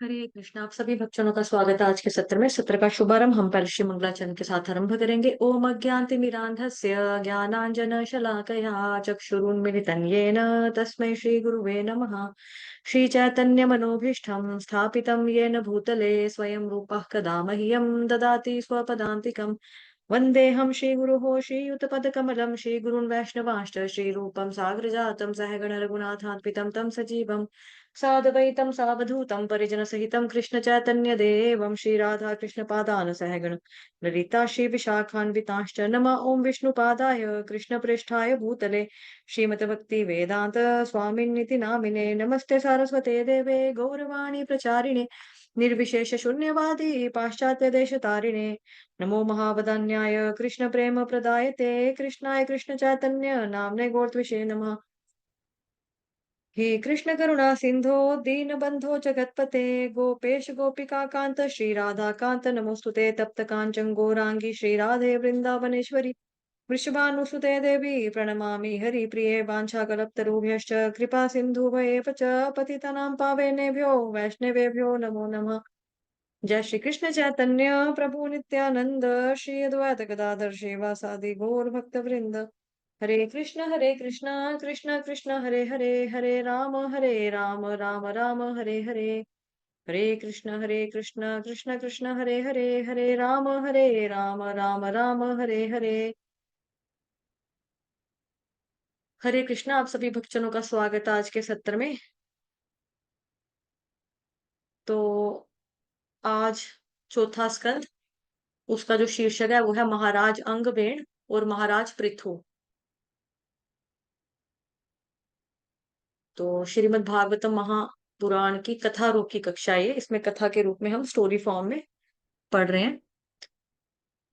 हरे कृष्णा। आप सभी भक्तजनों का स्वागत है आज के सत्र में। सत्र का शुभारंभ हम पहले श्री मंगलाचरण के साथ आरंभ करेंगे। ओम अज्ञानतिमिरान्धस्य ज्ञानांजन शलाकया चक्षुरुन्मिलितं येन तस्मै श्री गुरुवे नमः। श्री चैतन्य मनोभीष्टं स्थापितं येन भूतले स्वयं रूपः कदा मह्यं ददाति स्वपदान्तिकम्। वन्देऽहं श्रीगुरुः श्रीयुतपदकमलं श्रीगुरुन् वैष्णवांश्च श्रीरूपं साग्रजातं सहगण रघुनाथान्वितं तं सजीवम् साद्वैतं सावधूतं परिजनसहितं कृष्ण चैतन्य देवं श्री राधा कृष्ण पादान सहगण ललिता श्री विशाखान्विताश्च नमः ओम विष्णुपादाय कृष्ण पृष्ठाय भूतले श्रीमत भक्ति वेदांत स्वामिन्निति नामिने नमस्ते सारस्वते देवे गौरवाणी प्रचारिणे निर्विशेष शून्यवादी पाश्चात्य देश तारिणे नमो महावदान्याय कृष्ण प्रेम प्रदायते कृष्णाय कृष्ण चैतन्य नामने गोत्रविषे नमः। हे कृष्ण करुणा सिंधो दीनबंधो जगतपते गोपेश गोपिका कांत श्री राधा कांत नमोस्तुते तप्त कांचन गौरांगी श्री राधे वृंदावनेश्वरी वृषभानुसुते देवी प्रणमामि हरिप्रिये वाञ्छाकल्पतरुभ्यश्च कृपा सिन्धुभयेव च पतितानां पावनेभ्यो वैष्णवेभ्यो नमो नमः। जय श्री कृष्ण चैतन्य प्रभु नित्यानंद श्री अद्वैत गदाधर श्रीवासादि गौर भक्त वृंद। हरे कृष्णा कृष्ण कृष्ण हरे हरे राम राम राम हरे हरे। हरे कृष्ण कृष्ण कृष्ण हरे राम राम राम हरे हरे। हरे कृष्णा। आप सभी भक्तजनों का स्वागत है आज के सत्र में। तो आज चौथा स्कंद, उसका जो शीर्षक है वो है महाराज अंगबेन और महाराज पृथु। तो श्रीमद् भागवतम महापुराण की कथा रूप की कक्षा है। इसमें कथा के रूप में हम स्टोरी फॉर्म में पढ़ रहे हैं।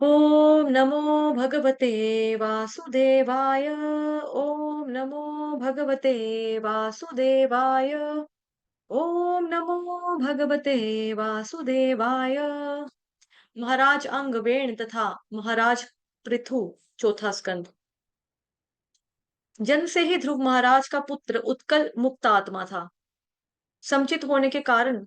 ओम नमो भगवते वासुदेवाय। ओम नमो भगवते वासुदेवाय। ओम नमो भगवते वासुदेवाय। महाराज अंगवेण तथा महाराज पृथु, चौथा स्कंद। जन्म से ही ध्रुव महाराज का पुत्र उत्कल मुक्त आत्मा था। समचित होने के कारण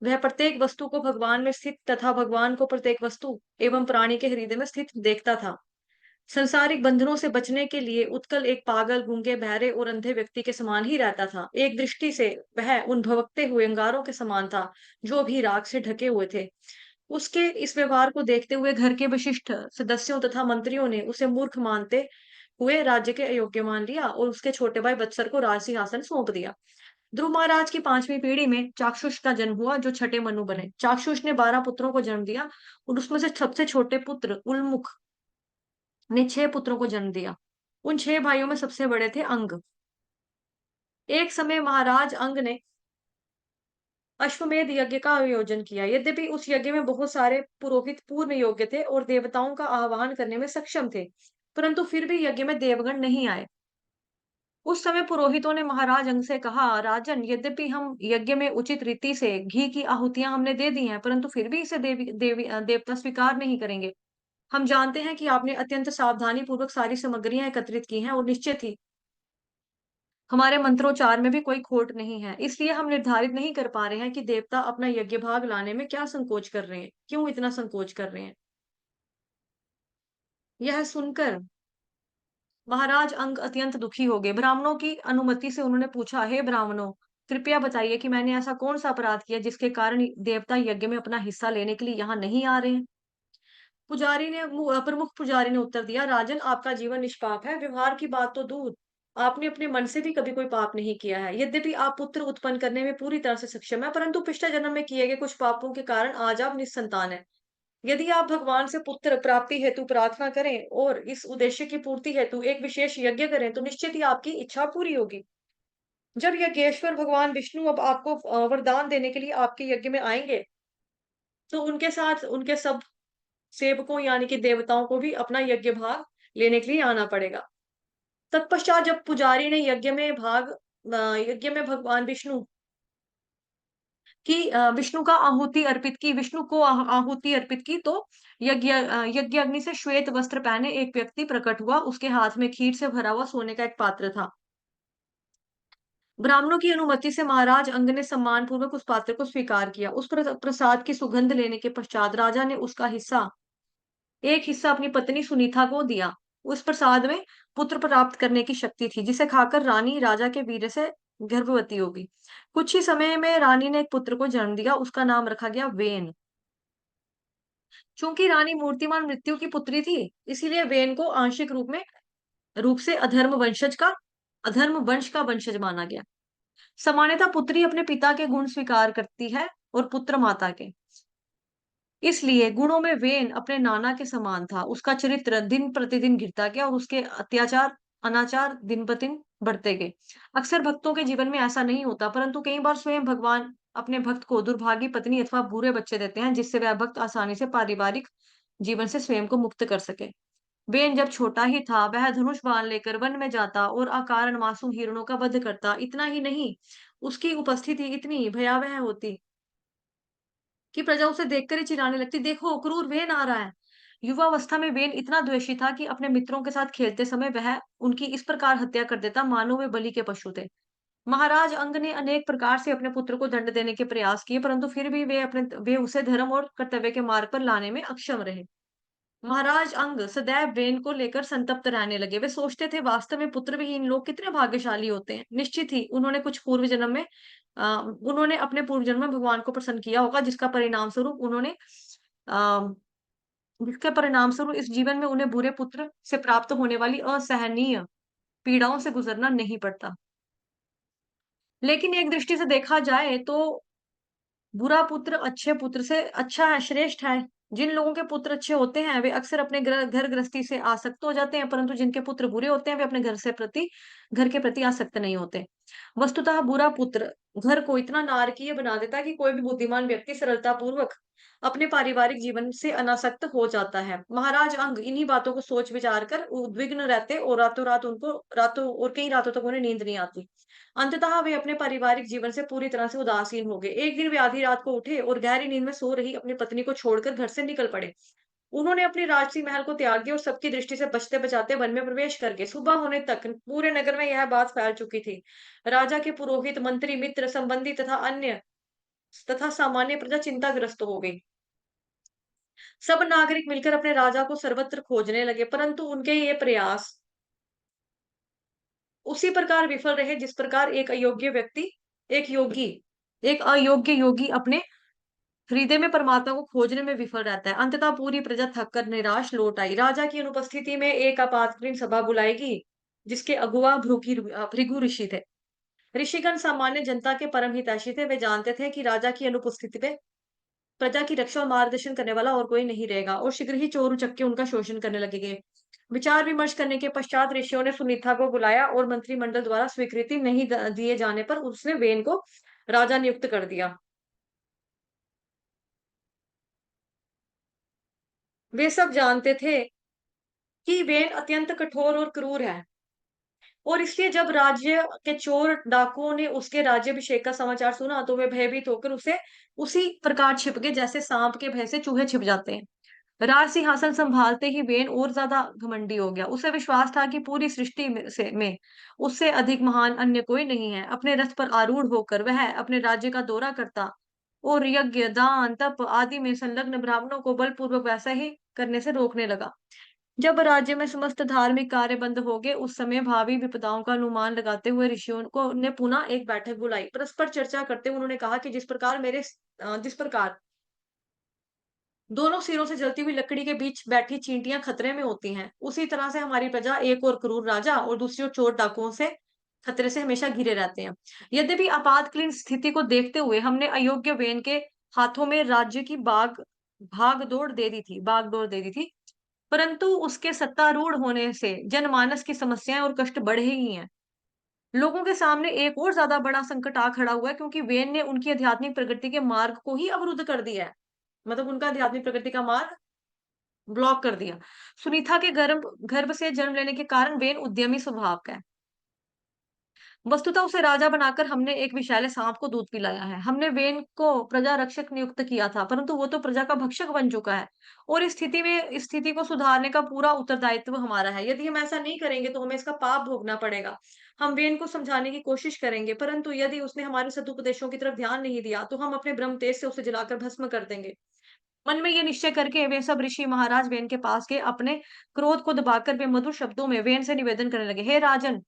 वह प्रत्येक वस्तु को भगवान में स्थित तथा भगवान को प्रत्येक वस्तु एवं प्राणी के हृदय में स्थित देखता था। संसारिक बंधनों से बचने के लिए उत्कल एक पागल, गूंगे, बहरे और अंधे व्यक्ति के समान ही रहता था। एक दृष्टि से वह उन भवकते हुए अंगारों के समान था जो भी राख से ढके हुए थे। उसके इस व्यवहार को देखते हुए घर के विशिष्ट सदस्यों तथा मंत्रियों ने उसे मूर्ख मानते हुए राज्य के अयोग्य मान लिया और उसके छोटे भाई बत्सर को राज सिंहासन सौंप दिया। ध्रुव महाराज की 5वीं पीढ़ी में चाक्षुष का जन्म हुआ जो छठे मनु बने। चाक्षुष ने 12 पुत्रों को जन्म दिया और उसमें से सबसे छोटे पुत्र उल्मुख ने 6 पुत्रों को जन्म दिया। उन 6 भाइयों में सबसे बड़े थे अंग। एक समय महाराज अंग ने अश्वमेध यज्ञ का आयोजन किया। यद्यपि उस यज्ञ में बहुत सारे पुरोहित पूर्ण योग्य थे और देवताओं का आह्वान करने में सक्षम थे, परंतु फिर भी यज्ञ में देवगण नहीं आए। उस समय पुरोहितों ने महाराज अंग से कहा, राजन, यद्यपि हम यज्ञ में उचित रीति से घी की आहुतियां हमने दे दी हैं, परंतु फिर भी इसे देवता स्वीकार नहीं करेंगे। हम जानते हैं कि आपने अत्यंत सावधानी पूर्वक सारी सामग्रियां एकत्रित की हैं और निश्चित ही हमारे मंत्रोच्चार में भी कोई खोट नहीं है। इसलिए हम निर्धारित नहीं कर पा रहे हैं कि देवता अपना यज्ञ भाग लाने में क्या संकोच कर रहे हैं, क्यों इतना संकोच कर रहे हैं। यह सुनकर महाराज अंग अत्यंत दुखी हो गए। ब्राह्मणों की अनुमति से उन्होंने पूछा, हे ब्राह्मणों, कृपया बताइए कि मैंने ऐसा कौन सा अपराध किया जिसके कारण देवता यज्ञ में अपना हिस्सा लेने के लिए यहाँ नहीं आ रहे हैं। प्रमुख पुजारी ने उत्तर दिया, राजन, आपका जीवन निष्पाप है। व्यवहार की बात तो दूर, आपने अपने मन से भी कभी कोई पाप नहीं किया है। यद्यपि आप पुत्र उत्पन्न करने में पूरी तरह से सक्षम है, परंतु पिछले जन्म में किए गए कुछ पापों के कारण आज आप निस्संतान है। यदि आप भगवान से पुत्र प्राप्ति हेतु प्रार्थना करें और इस उद्देश्य की पूर्ति हेतु एक विशेष यज्ञ करें, तो निश्चित ही आपकी इच्छा पूरी होगी। जब यज्ञेश्वर भगवान विष्णु अब आपको वरदान देने के लिए आपके यज्ञ में आएंगे, तो उनके साथ उनके सब सेवकों यानी कि देवताओं को भी अपना यज्ञ भाग लेने के लिए आना पड़ेगा। तत्पश्चात जब पुजारी ने यज्ञ में भगवान विष्णु का आहुति अर्पित की, विष्णु को आहुति अर्पित की, तो यज्ञ अग्नि से श्वेत वस्त्र पहने एक व्यक्ति प्रकट हुआ। उसके हाथ में खीर से भरा हुआ सोने का एक पात्र था। ब्राह्मणों की अनुमति से महाराज अंग ने सम्मान पूर्वक उस पात्र को स्वीकार किया। उस प्रसाद की सुगंध लेने के पश्चात राजा ने उसका हिस्सा एक हिस्सा अपनी पत्नी सुनीता को दिया। उस प्रसाद में पुत्र प्राप्त करने की शक्ति थी, जिसे खाकर रानी राजा के वीर्य से गर्भवती होगी। कुछ ही समय में रानी ने एक पुत्र को जन्म दिया। उसका नाम रखा गया वेन। चूंकि रानी मूर्तिमान मृत्यु की पुत्री थी, इसीलिए वेन को आंशिक रूप से अधर्म वंश का वंशज माना गया। सामान्यतः पुत्री अपने पिता के गुण स्वीकार करती है और पुत्र माता के। इसलिए गुणों में वेन अपने नाना के समान था। उसका चरित्र दिन प्रतिदिन गिरता गया और उसके अत्याचार अनाचार दिन ब दिन बढ़ते गए। अक्सर भक्तों के जीवन में ऐसा नहीं होता, परंतु कई बार स्वयं भगवान अपने भक्त को दुर्भागी पत्नी अथवा बुरे बच्चे देते हैं, जिससे वह भक्त आसानी से पारिवारिक जीवन से स्वयं को मुक्त कर सके। वेन जब छोटा ही था, वह धनुष बाण लेकर वन में जाता और अकारण मासूम हिरणों का वध करता। इतना ही नहीं, उसकी उपस्थिति इतनी भयावह होती कि प्रजा उसे देखकर ही चिल्लाने लगती, देखो क्रूर वेन आ रहा है। युवावस्था में वेन इतना द्वेषी था कि अपने मित्रों के साथ खेलते समय वह उनकी इस प्रकार हत्या कर देता, मानो वे बलि के पशु थे। महाराज अंग ने अनेक प्रकार से अपने पुत्र को दंड देने के प्रयास किए, परंतु फिर भी वे उसे धर्म और कर्तव्य के मार्ग पर लाने में अक्षम रहे। महाराज अंग सदैव वेन को लेकर संतप्त रहने लगे। वे सोचते थे, वास्तव में पुत्र विहीन लोग कितने भाग्यशाली होते हैं। निश्चित ही उन्होंने अपने पूर्व जन्म में भगवान को प्रसन्न किया होगा, जिसके परिणाम स्वरूप इस जीवन में उन्हें बुरे पुत्र से प्राप्त होने वाली असहनीय पीड़ाओं से गुजरना नहीं पड़ता। लेकिन एक दृष्टि से देखा जाए तो बुरा पुत्र अच्छे पुत्र से अच्छा है, श्रेष्ठ है। जिन लोगों के पुत्र अच्छे होते हैं, वे अक्सर अपने घर गृहस्थी से आसक्त हो जाते हैं, परंतु जिनके पुत्र बुरे होते हैं, वे अपने घर के प्रति आसक्त नहीं होते। वस्तुतः बुरा पुत्र घर को इतना नारकीय बना देता है कि कोई भी बुद्धिमान व्यक्ति सरलता पूर्वक अपने पारिवारिक जीवन से अनासक्त हो जाता है। महाराज अंग इन्हीं बातों को सोच विचार कर उद्विग्न रहते और रातों और कई रातों तक उन्हें नींद नहीं आती। अंततः वे अपने पारिवारिक जीवन से पूरी तरह से उदासीन हो गए। एक दिन वे आधी रात को उठे और गहरी नींद में सो रही अपनी पत्नी को छोड़कर घर से निकल पड़े। उन्होंने अपने राजसी महल को त्याग दिया और सबकी दृष्टि से बचते बचाते वन में प्रवेश कर गए। सुबह होने तक पूरे नगर में यह बात फैल चुकी थी। राजा के पुरोहित, मंत्री, मित्र, संबंधी तथा सामान्य प्रजा चिंताग्रस्त हो गई। सब नागरिक मिलकर अपने राजा को सर्वत्र खोजने लगे, परंतु उनके ये प्रयास उसी प्रकार विफल रहे जिस प्रकार एक योगी एक अयोग्य योगी अपने हृदय में परमात्मा को खोजने में विफल रहता है। अंततः पूरी प्रजा थक कर निराश लौट आई। राजा की अनुपस्थिति में एक आपातकालीन सभा बुलाएगी, जिसके अगुवा भृगु ऋषि थे। ऋषिगण सामान्य जनता के परम हितैषी थे। वे जानते थे कि राजा की अनुपस्थिति में प्रजा की रक्षा और मार्गदर्शन करने वाला और कोई नहीं रहेगा, और शीघ्र ही चोर उचक्के उनका शोषण करने लगेंगे। विचार विमर्श करने के पश्चात ऋषियों ने सुनीता को बुलाया और मंत्रिमंडल द्वारा स्वीकृति नहीं दिए जाने पर उसने वेन को राजा नियुक्त कर दिया। वे सब जानते थे कि वेन अत्यंत कठोर और क्रूर है, और इसलिए जब राज्य के चोर डाकुओं ने उसके राज्याभिषेक का समाचार सुना, तो वे भयभीत होकर उसे उसी प्रकार छिप गए जैसे सांप के भय से चूहे छिप जाते हैं। राज सिंहासन संभालते ही वेन और ज्यादा घमंडी हो गया। उसे विश्वास था कि पूरी सृष्टि में उससे अधिक महान अन्य कोई नहीं है। अपने रथ पर आरूढ़ होकर वह अपने राज्य का दौरा करता और यज्ञ, दान, तप आदि में संलग्न ब्राह्मणों को बलपूर्वक वैसा ही करने से रोकने लगा। जब राज्य में समस्त धार्मिक कार्य बंद हो गए, उस समय भावी विपदाओं का अनुमान लगाते हुए ऋषियों को ने पुनः एक बैठक बुलाई। परस्पर चर्चा करते हुए उन्होंने कहा कि जिस प्रकार दोनों सिरों से जलती हुई लकड़ी के बीच बैठी चींटियां खतरे में होती हैं, उसी तरह से हमारी प्रजा एक और क्रूर राजा और दूसरी ओर चोर डाकुओं से खतरे से हमेशा घिरे रहते हैं। यद्यपि आपातकालीन स्थिति को देखते हुए हमने अयोग्य वेन के हाथों में राज्य की बागडोर दे दी थी, परंतु उसके सत्तारूढ़ होने से जनमानस की समस्याएं और कष्ट बढ़े ही हैं। लोगों के सामने एक और ज्यादा बड़ा संकट आ खड़ा हुआ है, क्योंकि वेन ने उनकी आध्यात्मिक प्रगति के मार्ग को ही अवरुद्ध कर दिया है। मतलब उनका आध्यात्मिक प्रगति का मार्ग ब्लॉक कर दिया। सुनीता के गर्भ गर्भ से जन्म लेने के कारण वेन उद्यमी स्वभाव का है। वस्तुतः उसे राजा बनाकर हमने एक विषैले सांप को दूध पिलाया है। हमने वेन को प्रजा रक्षक नियुक्त किया था, परंतु वो तो प्रजा का भक्षक बन चुका है। और इस स्थिति को सुधारने का पूरा उत्तरदायित्व हमारा है। यदि हम ऐसा नहीं करेंगे तो हमें इसका पाप भोगना पड़ेगा। हम वेन को समझाने की कोशिश करेंगे, परंतु यदि उसने हमारे सदुपदेशों की तरफ ध्यान नहीं दिया, तो हम अपने ब्रह्म तेज से उसे जलाकर भस्म कर देंगे। मन में ये निश्चय करके वे सब ऋषि महाराज वेन के पास गए। अपने क्रोध को दबाकर वे मधुर शब्दों में वेन से निवेदन करने लगे, हे राजन,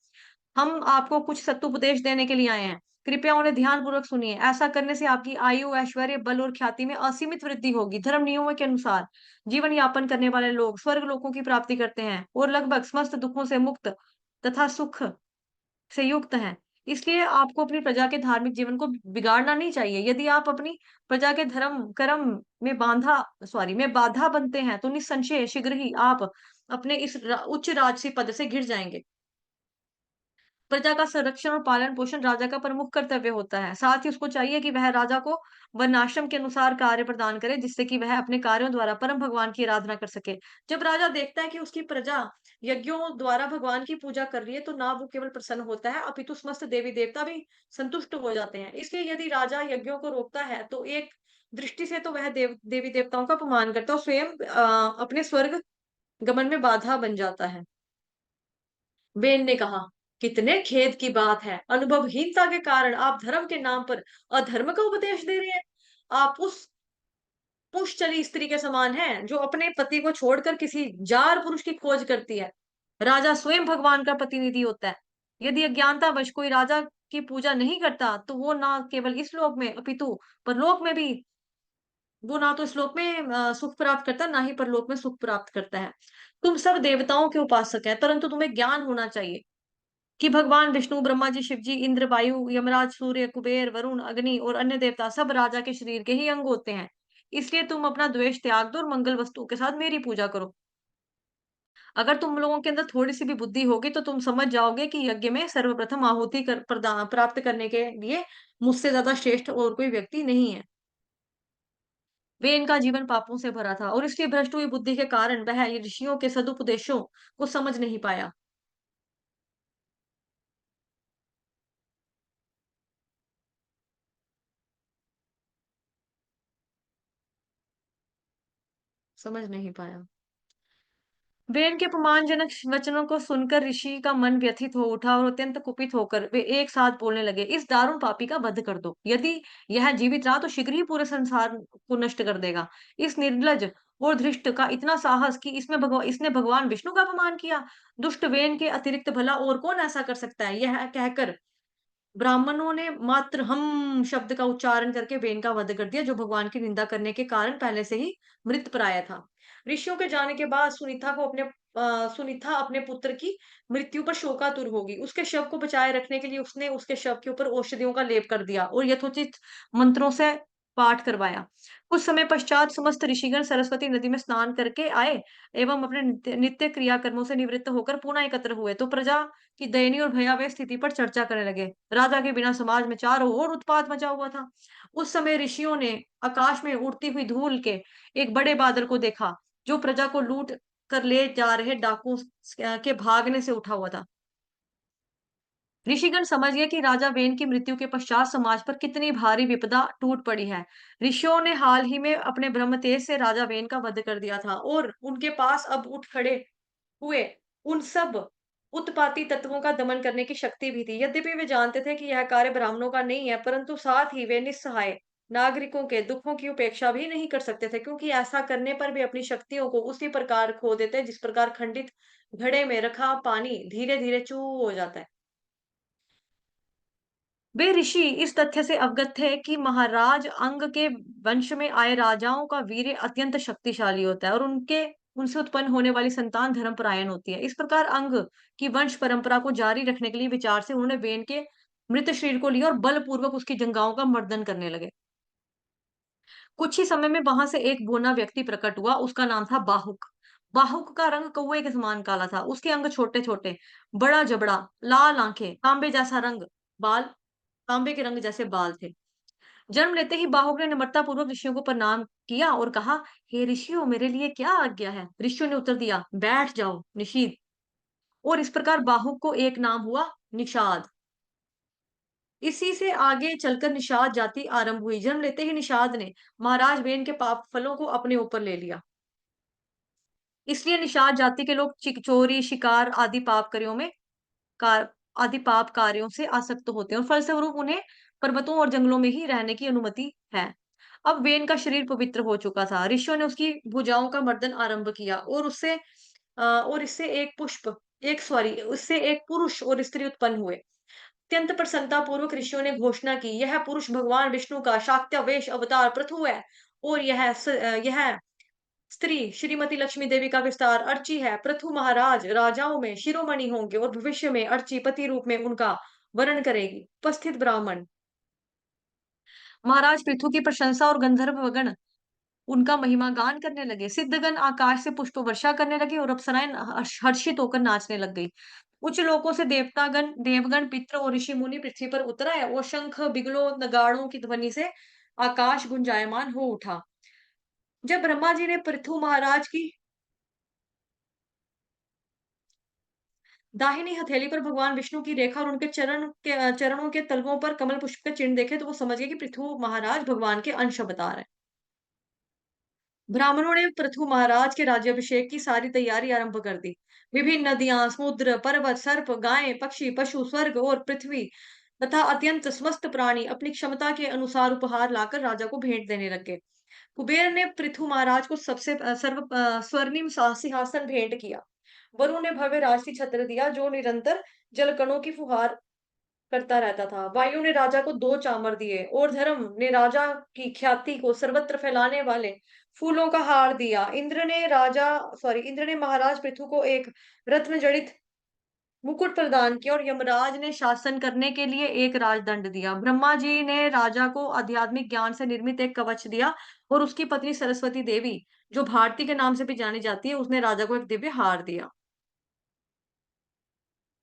हम आपको कुछ सत्युपदेश देने के लिए आए हैं। कृपया उन्हें ध्यानपूर्वक सुनिए। ऐसा करने से आपकी आयु, ऐश्वर्य, बल और ख्याति में असीमित वृद्धि होगी। धर्म नियमों के अनुसार जीवन यापन करने वाले लोग स्वर्ग लोकों की प्राप्ति करते हैं और लगभग समस्त दुखों से मुक्त तथा सुख से युक्त हैं। इसलिए आपको अपनी प्रजा के धार्मिक जीवन को बिगाड़ना नहीं चाहिए। यदि आप अपनी प्रजा के धर्म कर्म में में बाधा बनते हैं, तो निस्संशय शीघ्र ही आप अपने इस उच्च राजसी पद से गिर जाएंगे। प्रजा का संरक्षण और पालन-पोषण राजा का प्रमुख कर्तव्य होता है। साथ ही उसको चाहिए कि वह राजा को वर्णाश्रम के अनुसार कार्य प्रदान करे, जिससे कि वह अपने कार्यों द्वारा परम भगवान की आराधना कर सके। जब राजा देखता है कि उसकी प्रजा यज्ञों द्वारा भगवान की पूजा कर रही है, तो ना वो केवल प्रसन्न होता है, अपितु समस्त देवी-देवता भी संतुष्ट हो जाते हैं। इसलिए यदि राजा यज्ञों को रोकता है, तो एक दृष्टि से तो वह देवी-देवताओं का अपमान करता है और स्वयं अपने स्वर्ग गमन में बाधा बन जाता है। बेन ने कहा, कितने खेद की बात है। अनुभवहीनता के कारण आप धर्म के नाम पर अधर्म का उपदेश दे रहे हैं। आप उस पुंसचली स्त्री के समान हैं, जो अपने पति को छोड़कर किसी जार पुरुष की खोज करती है। राजा स्वयं भगवान का प्रतिनिधि होता है। यदि अज्ञानतावश कोई राजा की पूजा नहीं करता, तो वो ना केवल इस लोक में, अपितु परलोक में भी वो ना तो इस लोक में सुख प्राप्त करता, ना ही परलोक में सुख प्राप्त करता है। तुम सब देवताओं के उपासक हैं, परंतु तुम्हें ज्ञान होना चाहिए कि भगवान विष्णु, ब्रह्मा जी, शिव जी, इंद्र, वायु, यमराज, सूर्य, कुबेर, वरुण, अग्नि और अन्य देवता सब राजा के शरीर के ही अंग होते हैं। इसलिए तुम अपना द्वेष त्याग दो और मंगल वस्तुओं के साथ मेरी पूजा करो। अगर तुम लोगों के अंदर थोड़ी सी भी बुद्धि होगी, तो तुम समझ जाओगे कि यज्ञ में सर्वप्रथम आहुति प्राप्त करने के लिए मुझसे ज्यादा श्रेष्ठ और कोई व्यक्ति नहीं है। वे इनका जीवन पापों से भरा था और इसलिए भ्रष्ट हुई बुद्धि के कारण वह ये ऋषियों के सदुपदेशों को समझ नहीं पाया। समझ नहीं पाया। वेन के अपमानजनक वचनों को सुनकर ऋषि का मन व्यथित हो उठा और अत्यंत कुपित होकर वे एक साथ बोलने लगे, इस दारुण पापी का वध कर दो। यदि यह जीवित रहा तो शीघ्र ही पूरे संसार को नष्ट कर देगा। इस निर्लज और धृष्ट का इतना साहस कि इसने भगवान विष्णु का अपमान किया। दुष्ट वेन के अतिरिक्त भला और कौन ऐसा कर सकता है? यह कहकर ब्राह्मणों ने मात्र हम शब्द का उच्चारण करके वेन का वध कर दिया, जो भगवान की निंदा करने के कारण पहले से ही मृतप्राय था। ऋषियों के जाने के बाद सुनीता अपने पुत्र की मृत्यु पर शोकातुर होगी। उसके शव को बचाए रखने के लिए उसने उसके शव के ऊपर औषधियों का लेप कर दिया और यथोचित मंत्रों से पाठ करवाया। कुछ समय पश्चात समस्त ऋषिगण सरस्वती नदी में स्नान करके आए एवं अपने नित्य नित्य क्रियाकर्मों से निवृत्त होकर पुनः एकत्र हुए, तो प्रजा की दयनीय और भयावह स्थिति पर चर्चा करने लगे। राजा के बिना समाज में चारों ओर उत्पात मचा हुआ था। उस समय ऋषियों ने आकाश में उड़ती हुई धूल के एक बड़े बादल को देखा, जो प्रजा को लूट कर ले जा रहे डाकुओं के भागने से उठा हुआ था। ऋषिगण समझ गए कि राजा वेन की मृत्यु के पश्चात समाज पर कितनी भारी विपदा टूट पड़ी है। ऋषियों ने हाल ही में अपने ब्रह्म तेज से राजा वेन का वध कर दिया था और उनके पास अब उठ खड़े हुए उन सब उत्पाती तत्वों का दमन करने की शक्ति भी थी। यद्यपि वे जानते थे कि यह कार्य ब्राह्मणों का नहीं है, परंतु साथ ही वे निस्सहाय नागरिकों के दुखों की उपेक्षा भी नहीं कर सकते थे, क्योंकि ऐसा करने पर वे अपनी शक्तियों को उसी प्रकार खो देते, जिस प्रकार खंडित घड़े में रखा पानी धीरे धीरे चू हो जाता है। वे ऋषि इस तथ्य से अवगत थे कि महाराज अंग के वंश में आए राजाओं का वीर्य अत्यंत शक्तिशाली होता है और उनसे उत्पन्न होने वाली संतान धर्मपरायण होती है। इस प्रकार अंग की वंश परंपरा को जारी रखने के लिए विचार से उन्होंने वेन के मृत शरीर को लिया और बलपूर्वक उसकी जंगाओं का मर्दन करने लगे। कुछ ही समय में वहां से एक बोना व्यक्ति प्रकट हुआ। उसका नाम था बाहुक। बाहुक का रंग कौवे के समान काला था। उसके अंग छोटे छोटे, बड़ा जबड़ा, लाल आंखें, तांबे जैसा रंग, बाल तांबे के रंग जैसे बाल थे। जन्म लेते ही बाहुक ने निम्रता पूर्वक ऋषियों को प्रणाम किया और कहा, हे ऋषियों, मेरे लिए क्या आज्ञा है? ऋषियों ने उत्तर दिया, बैठ जाओ निशीद। और इस प्रकार बाहुक को एक नाम हुआ, निषाद। इसी से आगे चलकर निषाद जाति आरंभ हुई। जन्म लेते ही निषाद ने महाराज वेन के पाप फलों को अपने ऊपर ले लिया। इसलिए निषाद जाति के लोग चोरी, शिकार आदि पाप कार्यों में कार आदि पाप कार्यों से आसक्त होते हैं और फलस्वरूप उन्हें पर्वतों और जंगलों में ही रहने की अनुमति है। अब वेन का शरीर पवित्र हो चुका था। ऋषियों ने उसकी भुजाओं का मर्दन आरंभ किया और और इससे उससे एक पुरुष और स्त्री उत्पन्न हुए। अत्यंत प्रसन्नता पूर्वक ऋषियों ने घोषणा की, यह पुरुष भगवान विष्णु का शाक्तावेश अवतार पृथु है और यह स्त्री श्रीमती लक्ष्मी देवी का विस्तार अर्ची है। पृथु महाराज राजाओं में शिरोमणि होंगे और भविष्य में अर्ची पति रूप में उनका वर्ण करेगी। उपस्थित ब्राह्मण महाराज पृथु की प्रशंसा और गंधर्वगण उनका महिमा गान करने लगे। सिद्धगण आकाश से पुष्प वर्षा करने लगे और अप्सराएं हर्षित होकर नाचने लग गई। उच्च लोकों से देवगण, पितृ और ऋषि मुनि पृथ्वी पर उतर आए और शंख, बिगलों, नगाड़ों की ध्वनि से आकाश गुंजायमान हो उठा। जब ब्रह्मा जी ने पृथु महाराज की दाहिनी हथेली पर भगवान विष्णु की रेखा और उनके चरणों के तलवों पर कमल पुष्प के चिन्ह देखे तो वो समझ गए कि पृथु महाराज भगवान के अंश अवतार हैं। ब्राह्मणों ने पृथु महाराज के राज्याभिषेक की सारी तैयारी आरंभ कर दी। विभिन्न नदियां, समुद्र, पर्वत, सर्प, गायें, पक्षी, पशु, स्वर्ग और पृथ्वी तथा अत्यंत समस्त प्राणी अपनी क्षमता के अनुसार उपहार लाकर राजा को भेंट देने लगे। कुबेर ने पृथु महाराज को स्वर्णिम सिंहासन भेंट किया। वरुण ने भव्य राजसी छत्र दिया जो निरंतर जलकणों की फुहार करता रहता था। वायु ने राजा को 2 चामर दिए और धर्म ने राजा की ख्याति को सर्वत्र फैलाने वाले फूलों का हार दिया। इंद्र ने महाराज पृथु को एक रत्न जड़ित मुकुट प्रदान किया और यमराज ने शासन करने के लिए एक राजदंड दिया। ब्रह्मा जी ने राजा को आध्यात्मिक ज्ञान से निर्मित एक कवच दिया और उसकी पत्नी सरस्वती देवी, जो भारती के नाम से भी जानी जाती है, उसने राजा को एक दिव्य हार दिया।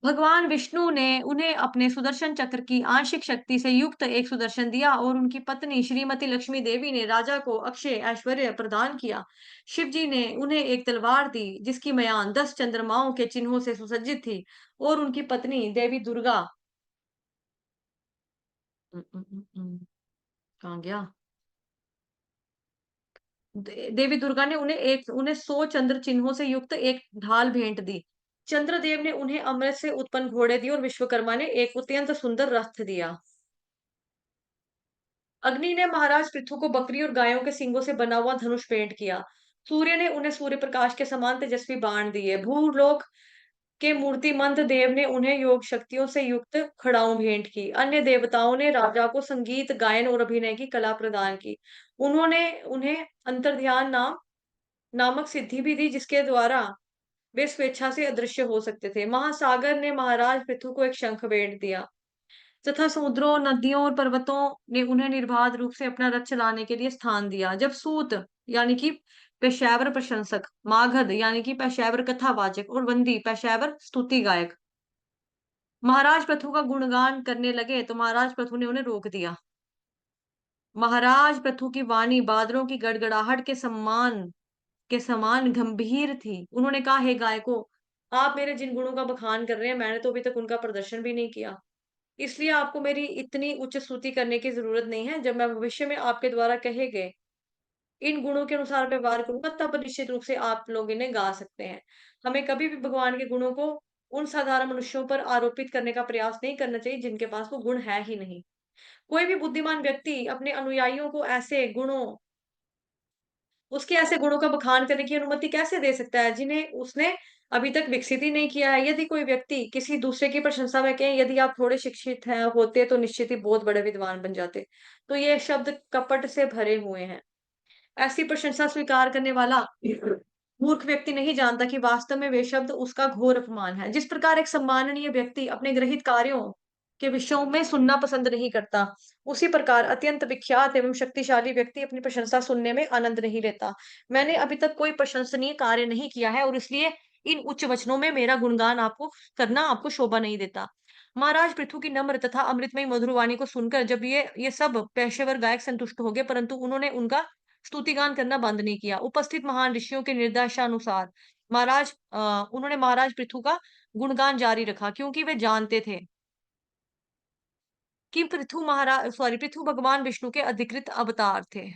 भगवान विष्णु ने उन्हें अपने सुदर्शन चक्र की आंशिक शक्ति से युक्त एक सुदर्शन दिया और उनकी पत्नी श्रीमती लक्ष्मी देवी ने राजा को अक्षय ऐश्वर्य प्रदान किया। शिव जी ने उन्हें एक तलवार दी जिसकी म्यान 10 चंद्रमाओं के चिन्हों से सुसज्जित थी और उनकी पत्नी देवी दुर्गा कहाँ गया? देवी दुर्गा ने उन्हें 100 चंद्र चिन्हों से युक्त एक ढाल भेंट दी। चंद्रदेव ने उन्हें अमृत से उत्पन्न घोड़े दिए और विश्वकर्मा ने एक अत्यंत सुंदर रथ दिया। अग्नि ने महाराज पृथु को बकरी और गायों के सींगों से बना हुआ धनुष भेंट किया। सूर्य ने उन्हें सूर्य प्रकाश के समान तेजस्वी बाण दिए। भूलोक के मूर्तिमंत देव ने उन्हें योग शक्तियों से युक्त खड़ाऊं भेंट की। अन्य देवताओं ने राजा को संगीत, गायन और अभिनय की कला प्रदान की। उन्होंने उन्हें अंतर्ध्यान नामक सिद्धि भी दी जिसके द्वारा वे स्वेच्छा से अदृश्य हो सकते थे। महासागर ने महाराज पृथु को एक शंख भेंट दिया तथा समुद्रों, नदियों और पर्वतों ने उन्हें निर्बाध रूप से अपना रथ चलाने के लिए स्थान दिया। जब सूत यानी कि पेशेवर प्रशंसक, मागध यानी कि पेशेवर कथावाचक और वंदी पेशेवर स्तुति गायक महाराज पृथु का गुणगान करने लगे तो महाराज पृथु ने उन्हें रोक दिया। महाराज पृथु की वाणी बादलों की गड़गड़ाहट के समान गंभीर थी। उन्होंने कहा, हे गायकों, आप मेरे जिन गुणों का बखान कर रहे हैं मैंने तो अभी तक उनका प्रदर्शन भी नहीं किया, इसलिए आपको मेरी इतनी उच्च स्तुति करने की जरूरत नहीं है। जब मैं भविष्य में आपके द्वारा कहे गए इन गुणों के अनुसार व्यवहार करूंगा तब निश्चित रूप से आप लोग इन्हें गा सकते हैं। हमें कभी भी भगवान के गुणों को उन साधारण मनुष्यों पर आरोपित करने का प्रयास नहीं करना चाहिए जिनके पास वो गुण है ही नहीं। कोई भी बुद्धिमान व्यक्ति अपने अनुयायियों को उसके ऐसे गुणों का बखान करने की अनुमति कैसे दे सकता है जिन्हें उसने अभी तक विकसित ही नहीं किया है। यदि कोई व्यक्ति किसी दूसरे की प्रशंसा में कहे, यदि आप थोड़े शिक्षित हैं होते तो निश्चित ही बहुत बड़े विद्वान बन जाते, तो ये शब्द कपट से भरे हुए हैं। ऐसी प्रशंसा स्वीकार करने वाला मूर्ख व्यक्ति नहीं जानता कि वास्तव में वे शब्द उसका घोर अपमान है। जिस प्रकार एक सम्माननीय व्यक्ति अपने गृहित कार्यों के विषयों में सुनना पसंद नहीं करता, उसी प्रकार अत्यंत विख्यात एवं शक्तिशाली व्यक्ति अपनी प्रशंसा सुनने में आनंद नहीं लेता। मैंने अभी तक कोई प्रशंसनीय कार्य नहीं किया है और इसलिए इन उच्च वचनों में मेरा गुणगान आपको करना आपको शोभा नहीं देता। महाराज पृथु की नम्र तथा अमृतमयी मधुर वाणी को सुनकर जब ये सब पेशेवर गायक संतुष्ट हो गए, परंतु उन्होंने उनका स्तुतिगान करना बंद नहीं किया। उपस्थित महान ऋषियों के निर्देशानुसार उन्होंने महाराज पृथु का गुणगान जारी रखा क्योंकि वे जानते थे कि पृथु भगवान विष्णु के अधिकृत अवतार थे।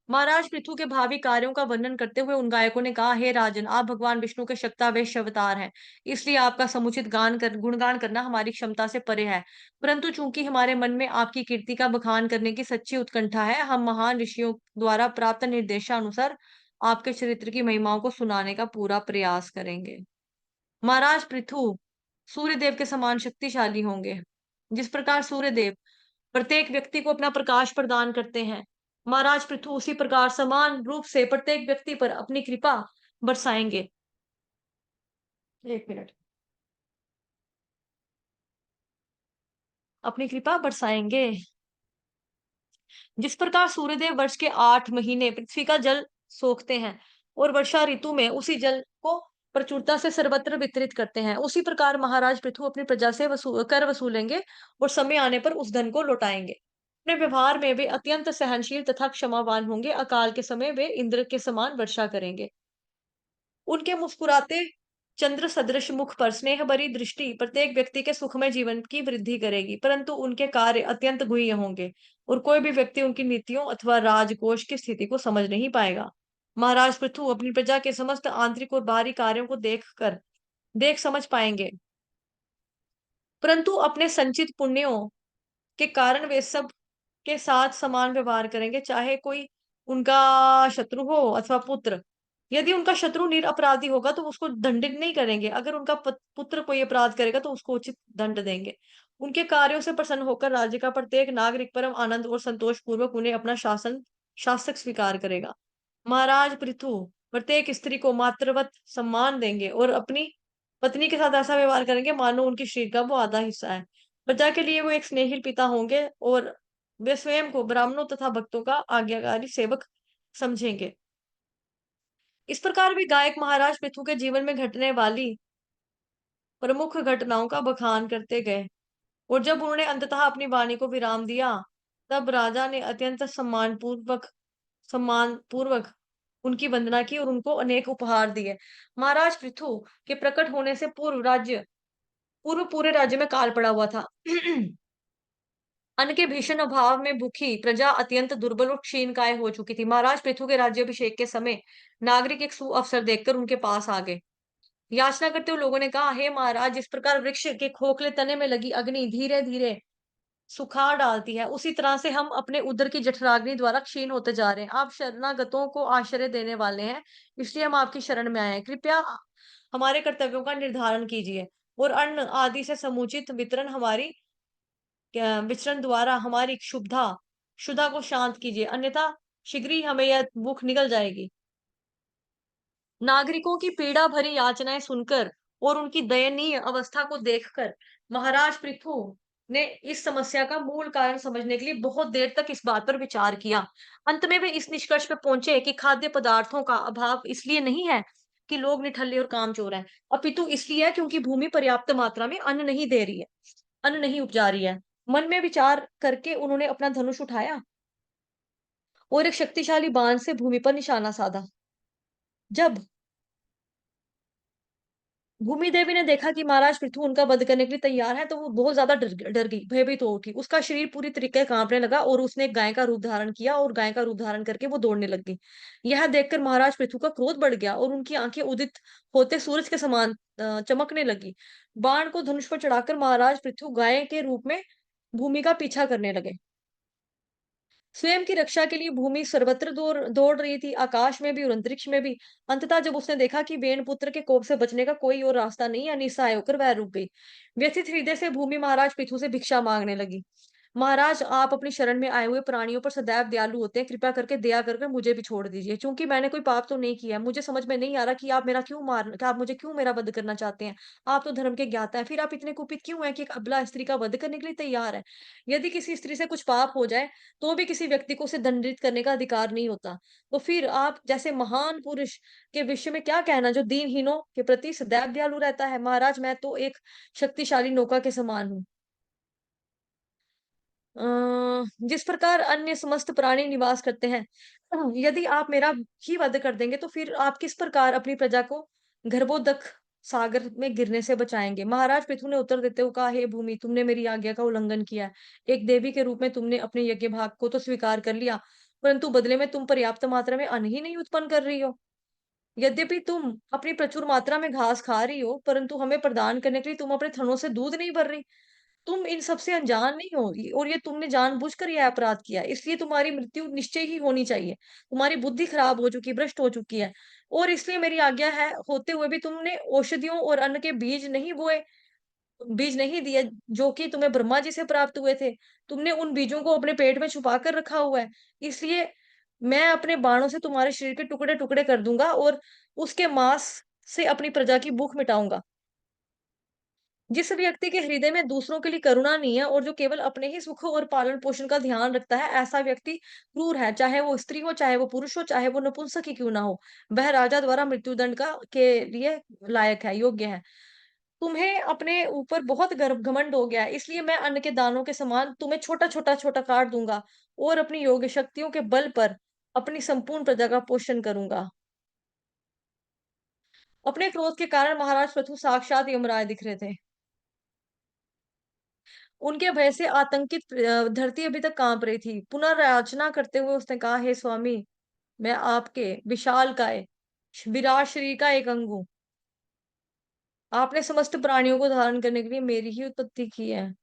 महाराज पृथु के भावी कार्यों का वर्णन करते हुए उन गायकों ने कहा, हे राजन, आप भगवान विष्णु के शक्तावेश अवतार हैं। इसलिए आपका समुचित गुणगान करना हमारी क्षमता से परे है। परंतु चूंकि हमारे मन में आपकी कीर्ति का बखान करने की सच्ची उत्कंठा है, हम महान ऋषियों द्वारा प्राप्त निर्देशानुसार आपके चरित्र की महिमाओं को सुनाने का पूरा प्रयास करेंगे। महाराज पृथु सूर्यदेव के समान शक्तिशाली होंगे। जिस प्रकार सूर्यदेव प्रत्येक व्यक्ति को अपना प्रकाश प्रदान करते हैं, महाराज पृथु उसी प्रकार समान रूप से प्रत्येक व्यक्ति पर अपनी कृपा बरसाएंगे। एक मिनट। अपनी कृपा बरसाएंगे। जिस प्रकार सूर्यदेव वर्ष के 8 महीने पृथ्वी का जल सोखते हैं और वर्षा ऋतु में उसी जल को प्रचुरता से सर्वत्र वितरित करते हैं, उसी प्रकार महाराज पृथु अपनी प्रजा से कर वसूलेंगे और समय आने पर उस धन को लौटाएंगे। अपने व्यवहार में वे अत्यंत सहनशील तथा क्षमावान होंगे। अकाल के समय वे इंद्र के समान वर्षा करेंगे। उनके मुस्कुराते चंद्र सदृश मुख पर स्नेह भरी दृष्टि प्रत्येक व्यक्ति के सुखमय जीवन की वृद्धि करेगी, परंतु उनके कार्य अत्यंत गुह्य होंगे और कोई भी व्यक्ति उनकी नीतियों अथवा राजकोष की स्थिति को समझ नहीं पाएगा। महाराज पृथु अपनी प्रजा के समस्त आंतरिक और बाहरी कार्यों को देख समझ पाएंगे, परंतु अपने संचित पुण्यों के कारण वे सब के साथ समान व्यवहार करेंगे, चाहे कोई उनका शत्रु हो अथवा पुत्र। यदि उनका शत्रु निरपराधी होगा तो उसको दंडित नहीं करेंगे, अगर उनका पुत्र कोई अपराध करेगा तो उसको उचित दंड देंगे। उनके कार्यों से प्रसन्न होकर राज्य का प्रत्येक नागरिक परम आनंद और संतोष पूर्वक उन्हें अपना शासक स्वीकार करेगा। महाराज पृथु प्रत्येक स्त्री को मातृवत सम्मान देंगे और अपनी पत्नी के साथ ऐसा व्यवहार करेंगे मानो उनके शरीर का वो आधा हिस्सा है। प्रजा के लिए वो एक स्नेहिल पिता होंगे और वे स्वयं को ब्राह्मणों तथा भक्तों का आज्ञाकारी सेवक समझेंगे। इस प्रकार भी गायक महाराज पृथु के जीवन में घटने वाली प्रमुख घटनाओं का बखान करते गए और जब उन्होंने अंततः अपनी वाणी को विराम दिया, तब राजा ने अत्यंत सम्मान पूर्वक उनकी वंदना की और उनको अनेक उपहार दिए। महाराज पृथु के प्रकट होने से पूर्व पूरे राज्य में काल पड़ा हुआ था। अन्न के भीषण अभाव में भूखी प्रजा अत्यंत दुर्बल और क्षीणकाय हो चुकी थी। महाराज पृथु के राज्याभिषेक के समय नागरिक एक सुअवसर देखकर उनके पास आ गए। याचना करते हुए लोगों ने कहा, हे महाराज, जिस प्रकार वृक्ष के खोखले तने में लगी अग्नि धीरे धीरे सुखा डालती है, उसी तरह से हम अपने उदर की जठराग्नि द्वारा क्षीण होते जा रहे हैं। आप शरणागतों को आश्रय देने वाले हैं, इसलिए हम आपकी शरण में आए हैं। कृपया हमारे कर्तव्यों का निर्धारण कीजिए और अन्न आदि से समुचित विचरण द्वारा हमारी क्षुधा को शांत कीजिए, अन्यथा शीघ्र ही हमें यह भूख निकल जाएगी। नागरिकों की पीड़ा भरी याचनाएं सुनकर और उनकी दयनीय अवस्था को देखकर महाराज पृथु ने इस समस्या का मूल कारण समझने के लिए बहुत देर तक इस बात पर विचार किया। अंत में वे इस निष्कर्ष पर पहुंचे कि खाद्य पदार्थों का अभाव इसलिए नहीं है कि लोग निठल्ले और कामचोर हैं, अपितु इसलिए है क्योंकि भूमि पर्याप्त मात्रा में अन्न नहीं उपजा रही है। मन में विचार करके उन्होंने अपना धनुष उठाया और एक शक्तिशाली बाण से भूमि पर निशाना साधा। जब भूमि देवी ने देखा कि महाराज पृथु उनका वध करने के लिए तैयार है, तो वो बहुत ज्यादा डर गई, भयभीत हो उठी। उसका शरीर पूरी तरीके कांपने लगा और उसने एक गाय का रूप धारण किया और गाय का रूप धारण करके वो दौड़ने लग गई। यह देखकर महाराज पृथु का क्रोध बढ़ गया और उनकी आंखें उदित होते सूरज के समान चमकने लगी। बाण को धनुष पर चढ़ाकर महाराज पृथु गाय के रूप में भूमि का पीछा करने लगे। स्वयं की रक्षा के लिए भूमि सर्वत्र दौड़ रही थी, आकाश में भी और अंतरिक्ष में भी। अंततः जब उसने देखा कि वेन पुत्र के कोप से बचने का कोई और रास्ता नहीं है, निस्सहाय होकर वह रुक गई। व्यथित हृदय से भूमि महाराज पृथु से भिक्षा मांगने लगी। महाराज, आप अपनी शरण में आए हुए प्राणियों पर सदैव दयालु होते हैं, कृपया करके दया करके मुझे भी छोड़ दीजिए। क्योंकि मैंने कोई पाप तो नहीं किया है, मुझे समझ में नहीं आ रहा कि आप मुझे क्यों मेरा वध करना चाहते हैं। आप तो धर्म के ज्ञाता हैं, फिर आप इतने कुपित क्यों हैं कि एक अबला स्त्री का वध करने के लिए तैयार है। यदि किसी स्त्री से कुछ पाप हो जाए तो भी किसी व्यक्ति को उसे दंडित करने का अधिकार नहीं होता। तो फिर आप जैसे महान पुरुष के विषय में क्या कहना, जो दीनहीनों के प्रति सदैव दयालु रहता है। महाराज, मैं तो एक शक्तिशाली नौका के समान हूँ। जिस प्रकार अन्य समस्त प्राणी निवास करते हैं, यदि आप मेरा ही वध कर देंगे तो फिर आप किस प्रकार अपनी प्रजा को गर्भोदक सागर में गिरने से बचाएंगे। महाराज पृथु ने उत्तर देते हुए कहा, हे भूमि, तुमने मेरी आज्ञा का उल्लंघन किया है। एक देवी के रूप में तुमने अपने यज्ञ भाग को तो स्वीकार कर लिया, परंतु बदले में तुम पर्याप्त मात्रा में अन्न ही नहीं उत्पन्न कर रही हो। यद्यपि तुम अपनी प्रचुर मात्रा में घास खा रही हो, परंतु हमें प्रदान करने के लिए तुम अपने थनों से दूध नहीं भर रही। तुम इन सब से अनजान नहीं हो, और ये तुमने जानबूझकर यह अपराध किया है, इसलिए तुम्हारी मृत्यु निश्चय ही होनी चाहिए। तुम्हारी बुद्धि खराब हो चुकी, भ्रष्ट हो चुकी है, और इसलिए मेरी आज्ञा है होते हुए भी तुमने औषधियों और अन्न के बीज नहीं दिए, जो कि तुम्हें ब्रह्मा जी से प्राप्त हुए थे। तुमने उन बीजों को अपने पेट में छुपा कर रखा हुआ है। इसलिए मैं अपने बाणों से तुम्हारे शरीर के टुकड़े टुकड़े कर दूंगा, और उसके मांस से अपनी प्रजा की भूख मिटाऊंगा। जिस व्यक्ति के हृदय में दूसरों के लिए करुणा नहीं है, और जो केवल अपने ही सुख और पालन पोषण का ध्यान रखता है, ऐसा व्यक्ति क्रूर है। चाहे वो स्त्री हो, चाहे वो पुरुष हो, चाहे वो नपुंसक ही क्यों ना हो, वह राजा द्वारा मृत्युदंड का के लिए लायक है, योग्य है। तुम्हें अपने ऊपर बहुत गर्व घमंड हो गया है, इसलिए मैं अन्न के दानों के समान तुम्हें छोटा छोटा छोटा काट दूंगा, और अपनी योग शक्तियों के बल पर अपनी संपूर्ण प्रजा का पोषण करूंगा। अपने क्रोध के कारण महाराज पृथु साक्षात यमराज दिख रहे थे। उनके भय से आतंकित धरती अभी तक कांप रही थी। पुनर्याचना करते हुए उसने कहा, हे स्वामी, मैं आपके विशालकाय विराट शरीर का एक अंग हूँ। आपने समस्त प्राणियों को धारण करने के लिए मेरी ही उत्पत्ति की है।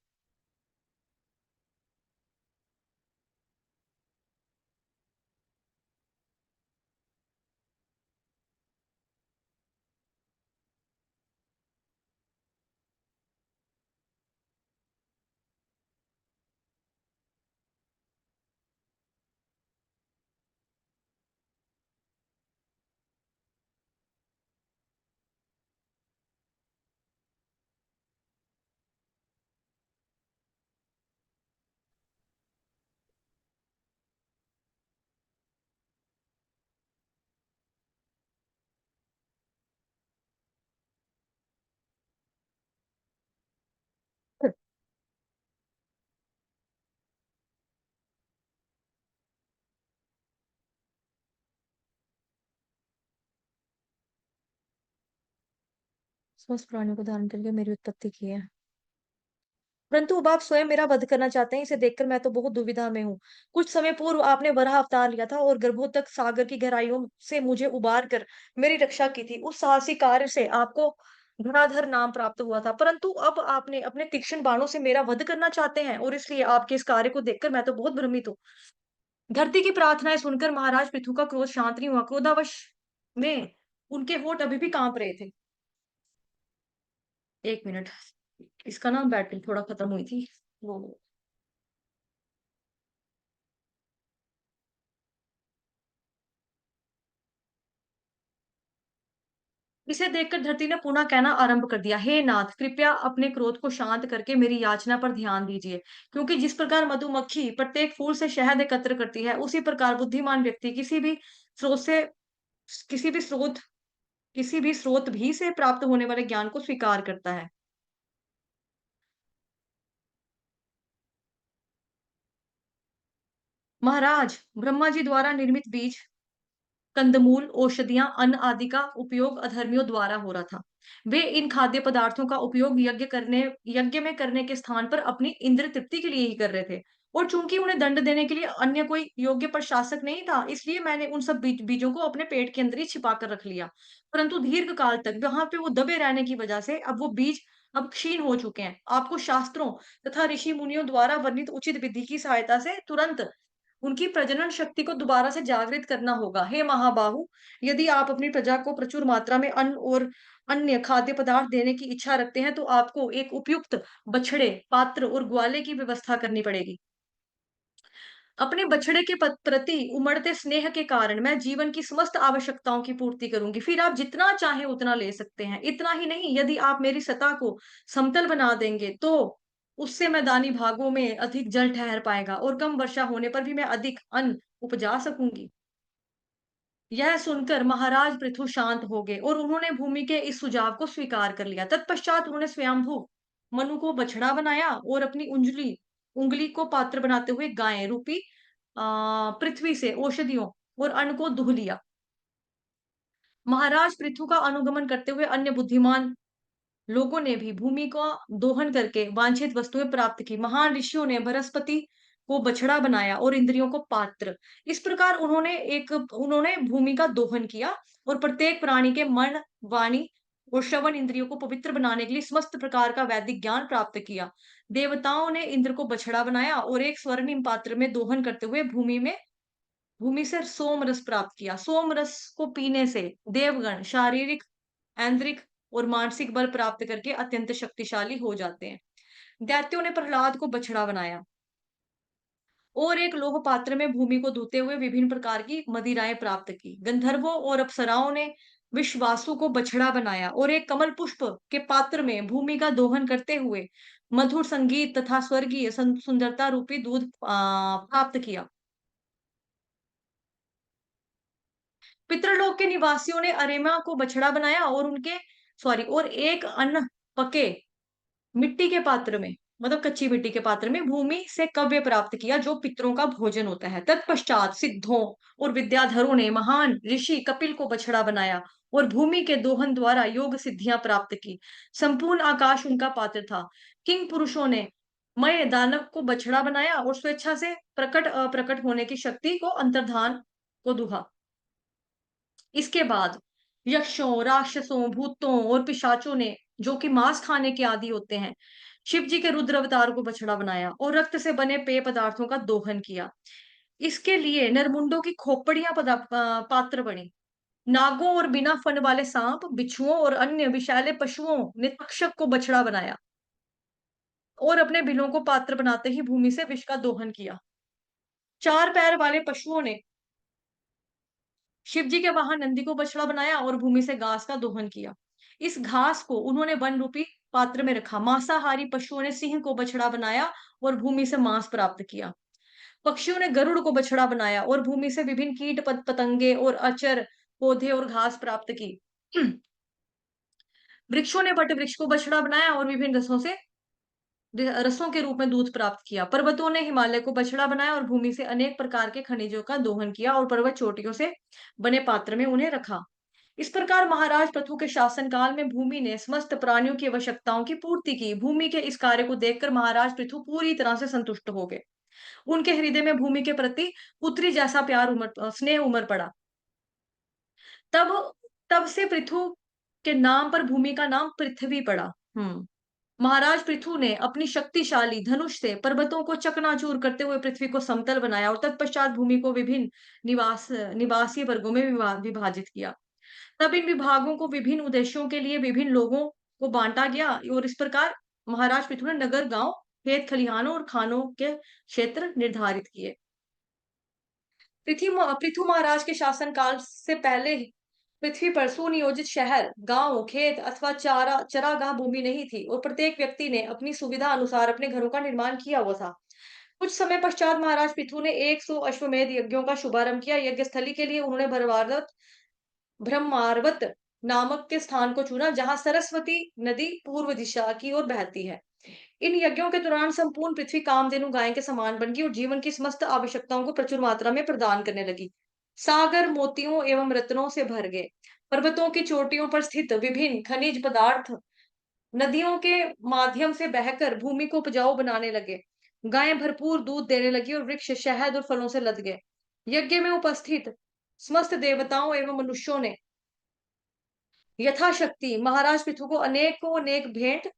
समस्त प्राणियों को धारण करके मेरी उत्पत्ति की है, परंतु अब आप स्वयं मेरा वध करना चाहते हैं। इसे देखकर मैं तो बहुत दुविधा में हूँ। कुछ समय पूर्व आपने वराह अवतार लिया था, और गर्भों तक सागर की गहराइयों से मुझे उबार कर मेरी रक्षा की थी। उस साहसी कार्य से आपको धनाधर नाम प्राप्त हुआ था, परंतु अब आपने अपने तीक्ष्ण बाणों से मेरा वध करना चाहते हैं, और इसलिए आपके इस कार्य को देखकर मैं तो बहुत भ्रमित हूँ। धरती की प्रार्थनाएं सुनकर महाराज पृथु का क्रोध शांत नहीं हुआ। क्रोधावश में उनके होंठ अभी भी कांप रहे थे। एक मिनट, इसका ना बैटरी थोड़ा खत्म हुई थी वो। इसे देखकर धरती ने पुनः कहना आरंभ कर दिया, हे नाथ, कृपया अपने क्रोध को शांत करके मेरी याचना पर ध्यान दीजिए। क्योंकि जिस प्रकार मधुमक्खी प्रत्येक फूल से शहद एकत्र करती है, उसी प्रकार बुद्धिमान व्यक्ति स्रोत से किसी भी स्रोत किसी भी स्रोत भी से प्राप्त होने वाले ज्ञान को स्वीकार करता है। महाराज, ब्रह्मा जी द्वारा निर्मित बीज, कंदमूल, औषधियां, अन्न आदि का उपयोग अधर्मियों द्वारा हो रहा था। वे इन खाद्य पदार्थों का उपयोग यज्ञ में करने के स्थान पर अपनी इंद्र तृप्ति के लिए ही कर रहे थे। और चूंकि उन्हें दंड देने के लिए अन्य कोई योग्य प्रशासक नहीं था, इसलिए मैंने उन सब बीजों को अपने पेट के अंदर ही छिपा कर रख लिया। परंतु दीर्घ काल तक वहां पे वो दबे रहने की वजह से अब वो बीज अब क्षीण हो चुके हैं। आपको शास्त्रों तथा ऋषि मुनियों द्वारा वर्णित उचित विधि की सहायता से तुरंत उनकी प्रजनन शक्ति को दोबारा से जागृत करना होगा। हे महाबाहु, यदि आप अपनी प्रजा को प्रचुर मात्रा में अन्न और अन्य खाद्य पदार्थ देने की इच्छा रखते हैं, तो आपको एक उपयुक्त बछड़े, पात्र और ग्वाले की व्यवस्था करनी पड़ेगी। अपने बछड़े के प्रति उमड़ते स्नेह के कारण मैं जीवन की समस्त आवश्यकताओं की पूर्ति करूंगी। फिर आप जितना चाहे उतना ले सकते हैं। इतना ही नहीं, यदि आप मेरी सतह को समतल बना देंगे, तो उससे मैदानी भागों में अधिक जल ठहर पाएगा, और कम वर्षा होने पर भी मैं अधिक अन्न उपजा सकूंगी। यह सुनकर महाराज पृथु शांत हो गए, और उन्होंने भूमि के इस सुझाव को स्वीकार कर लिया। तत्पश्चात उन्होंने स्वयंभू मनु को बछड़ा बनाया, और अपनी उंगली को पात्र बनाते हुए गाय रूपी पृथ्वी से औषधियों और अन्न को दुह लिया। महाराज पृथु का अनुगमन करते हुए अन्य बुद्धिमान लोगों ने भी भूमि का दोहन करके वांछित वस्तुएं प्राप्त की। महान ऋषियों ने बृहस्पति को बछड़ा बनाया और इंद्रियों को पात्र। इस प्रकार उन्होंने भूमि का दोहन किया और प्रत्येक प्राणी के मन, वाणी और श्रवण इंद्रियों को पवित्र बनाने के लिए समस्त प्रकार का वैदिक ज्ञान प्राप्त किया। देवताओं ने इंद्र को बछड़ा बनाया और एक स्वर्णिम पात्र में दोहन करते हुए भूमि से सोम रस प्राप्त किया। सोम रस को पीने से देवगण शारीरिक, ऐंद्रिक और मानसिक बल प्राप्त करके अत्यंत शक्तिशाली हो जाते हैं। दैत्यों ने प्रहलाद को बछड़ा बनाया और एक लोह पात्र में भूमि को धोते हुए विभिन्न प्रकार की मदिराएं प्राप्त की। गंधर्वों और अप्सराओं ने विश्वासु को बछड़ा बनाया और एक कमल पुष्प के पात्र में भूमि का दोहन करते हुए मधुर संगीत तथा स्वर्गीय सुंदरता रूपी दूध प्राप्त किया। पितृलोक के निवासियों ने अरेमा को बछड़ा बनाया और एक अन्न पके मिट्टी के पात्र में, मतलब कच्ची मिट्टी के पात्र में भूमि से कव्य प्राप्त किया जो पितरों का भोजन होता है। तत्पश्चात सिद्धों और विद्याधरों ने महान ऋषि कपिल को बछड़ा बनाया और भूमि के दोहन द्वारा योग सिद्धियां प्राप्त की। संपूर्ण आकाश उनका पात्र था। किंग पुरुषों ने मय दानव को बछड़ा बनाया और स्वेच्छा से प्रकट अप्रकट होने की शक्ति को अंतर्धान को दुहा। इसके बाद यक्षों, राक्षसों, भूतों और पिशाचों ने, जो कि मांस खाने के आदी होते हैं, शिव जी के रुद्र अवतार को बछड़ा बनाया और रक्त से बने पेय पदार्थों का दोहन किया। इसके लिए नरमुंडों की खोपड़ियां पात्र बनी। नागों और बिना फन वाले सांप, बिच्छुओं और अन्य विषैले पशुओं ने तक्षक को बछड़ा बनाया और अपने बिलों को पात्र बनाते ही भूमि से विष का दोहन किया। चार पैर वाले पशुओं ने शिव जी के वाहन नंदी को बछड़ा बनाया और भूमि से घास का दोहन किया। इस घास को उन्होंने वन रूपी पात्र में रखा। मांसाहारी पशुओं ने सिंह को बछड़ा बनाया और भूमि से मांस प्राप्त किया। पक्षियों ने गरुड़ को बछड़ा बनाया और भूमि से विभिन्न कीट पतंगे और अचर पौधे और घास प्राप्त की। वृक्षों ने वट वृक्ष को बछड़ा बनाया और विभिन्न रसों के रूप में दूध प्राप्त किया। पर्वतों ने हिमालय को बछड़ा बनाया और भूमि से अनेक प्रकार के खनिजों का दोहन किया और पर्वत चोटियों से बने पात्र में उन्हें रखा। इस प्रकार महाराज पृथु के शासनकाल में भूमि ने समस्त प्राणियों की आवश्यकताओं की पूर्ति की। भूमि के इस कार्य को देखकर महाराज पृथु पूरी तरह से संतुष्ट हो गए। उनके हृदय में भूमि के प्रति पुत्री जैसा स्नेह उमड़ पड़ा। तब तब से पृथु के नाम पर भूमि का नाम पृथ्वी पड़ा। महाराज पृथु ने अपनी शक्तिशाली धनुष से पर्वतों को चकनाचूर करते हुए पृथ्वी को समतल बनाया और तत्पश्चात भूमि को विभिन्न निवासी वर्गों में विभाजित किया। तब इन विभागों को विभिन्न उद्देश्यों के लिए विभिन्न लोगों को बांटा गया और इस प्रकार महाराज पृथु ने नगर, गांव, खेत खलिहानों और खानों के क्षेत्र निर्धारित किए। पृथु महाराज के शासनकाल से पहले पृथ्वी पर सुनियोजित शहर, गांव, खेत अथवा चरागाह भूमि नहीं थी और प्रत्येक व्यक्ति ने अपनी सुविधा अनुसार अपने घरों का निर्माण किया हुआ था। कुछ समय पश्चात महाराज पृथु ने 100 अश्वमेध यज्ञों का शुभारंभ किया। यज्ञ स्थली के लिए उन्होंने ब्रह्मार्वत नामक के स्थान को चुना, जहां सरस्वती नदी पूर्व दिशा की ओर बहती है। इन यज्ञों के दौरान संपूर्ण पृथ्वी कामधेनु गाय के समान बन गई और जीवन की समस्त आवश्यकताओं को प्रचुर मात्रा में प्रदान करने लगी। सागर मोतियों एवं रत्नों से भर गए। पर्वतों की चोटियों पर स्थित विभिन्न खनिज पदार्थ नदियों के माध्यम से बहकर भूमि को उपजाऊ बनाने लगे। गायें भरपूर दूध देने लगी और वृक्ष शहद और फलों से लद गए। यज्ञ में उपस्थित समस्त देवताओं एवं मनुष्यों ने यथाशक्ति महाराज पृथु को अनेकों अनेक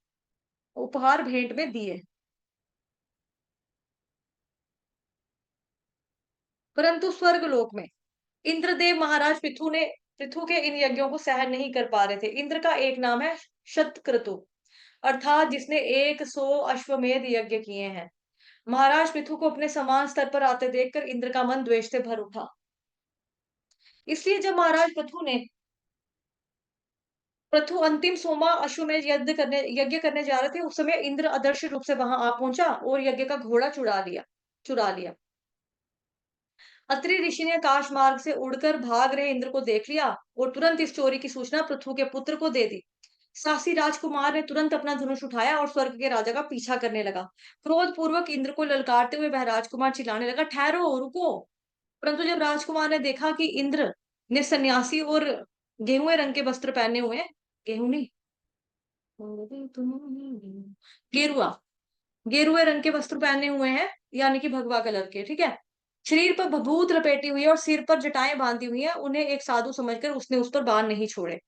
उपहार भेंट में दिए। परंतु स्वर्गलोक में इंद्रदेव महाराज पृथु के इन यज्ञों को सहन नहीं कर पा रहे थे। इंद्र का एक नाम है शतक्रतु, अर्थात जिसने 100 अश्वमेध यज्ञ किए हैं। महाराज पृथु को अपने समान स्तर पर आते देखकर इंद्र का मन द्वेष से भर उठा। इसलिए जब महाराज पृथु अंतिम सोमा अश्वमेध यज्ञ करने जा रहे थे, उस समय इंद्र अदृश्य रूप से वहां आ पहुंचा और यज्ञ का घोड़ा चुरा लिया। अत्रि ऋषि ने आकाश मार्ग से उड़कर भाग रहे इंद्र को देख लिया और तुरंत इस चोरी की सूचना पृथु के पुत्र को दे दी। सासी राजकुमार ने तुरंत अपना धनुष उठाया और स्वर्ग के राजा का पीछा करने लगा। क्रोध पूर्वक इंद्र को ललकारते हुए वह राजकुमार चिल्लाने लगा, ठहरो, रुको। परंतु जब राजकुमार ने देखा कि इंद्र ने सन्यासी और गेहुए रंग के वस्त्र पहने हुए हैं। गेहूं नहीं, गेरुआ, गेरुए रंग के वस्त्र पहने हुए हैं, यानी कि भगवा कलर के, ठीक है। शरीर पर भभूत लपेटी हुई है और सिर पर जटाएं बांधी हुई है। उन्हें एक साधु समझकर उसने उस पर बाण नहीं छोड़े।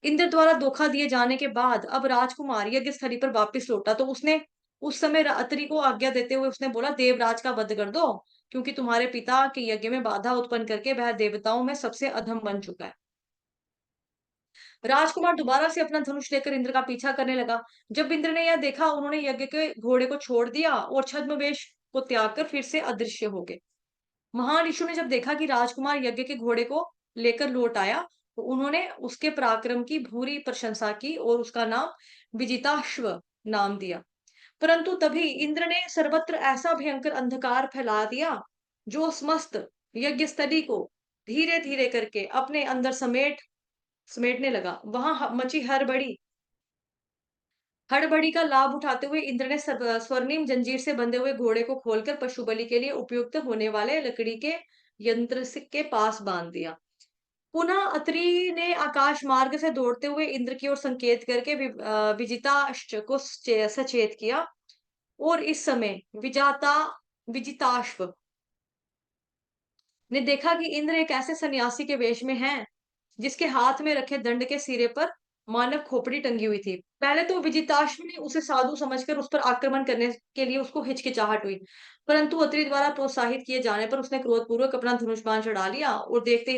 इंद्र द्वारा धोखा दिए जाने के बाद अब राजकुमार यज्ञ स्थली पर वापस लौटा तो उसने उस समय अत्रि को आज्ञा देते हुए उसने बोला, देवराज का वध कर दो, क्योंकि तुम्हारे पिता के यज्ञ में बाधा उत्पन्न करके वह देवताओं में सबसे अधम बन चुका है। राजकुमार दोबारा से अपना धनुष लेकर इंद्र का पीछा करने लगा। जब इंद्र ने यह देखा, उन्होंने यज्ञ के घोड़े को छोड़ दिया और छद्मवेश को त्याग कर फिर से अदृश्य हो गए। महान ऋषि ने जब देखा कि राजकुमार यज्ञ के घोड़े को लेकर लौट आया, तो उन्होंने उसके पराक्रम की भूरी प्रशंसा की और उसका नाम विजिताश्व नाम दिया। परंतु तभी इंद्र ने सर्वत्र ऐसा भयंकर अंधकार फैला दिया, जो समस्त यज्ञ स्थली को धीरे धीरे करके अपने अंदर समेटने लगा। वहां मची हड़बड़ी का लाभ उठाते हुए इंद्र ने स्वर्णिम जंजीर से बंधे हुए घोड़े को खोलकर पशु बलि के लिए उपयुक्त होने वाले लकड़ी के यंत्र के पास बांध दिया। पुनः अत्रि ने आकाश मार्ग से दौड़ते हुए इंद्र की ओर संकेत करके विजिताश्व को सचेत किया। और इस समय विजिताश्व ने देखा कि इंद्र एक ऐसे सन्यासी के वेश में है, जिसके हाथ में रखे दंड के सिरे पर मानव खोपड़ी टंगी हुई थी। पहले तो विजिताश्व ने उसे साधु समझकर उस पर आक्रमण करने के लिए उसको हिचकिचाहट हुई, परंतु अत्रि द्वारा प्रोत्साहित किए जाने पर उसने क्रोधपूर्वक अपना धनुष बाण चढ़ा लिया और देखते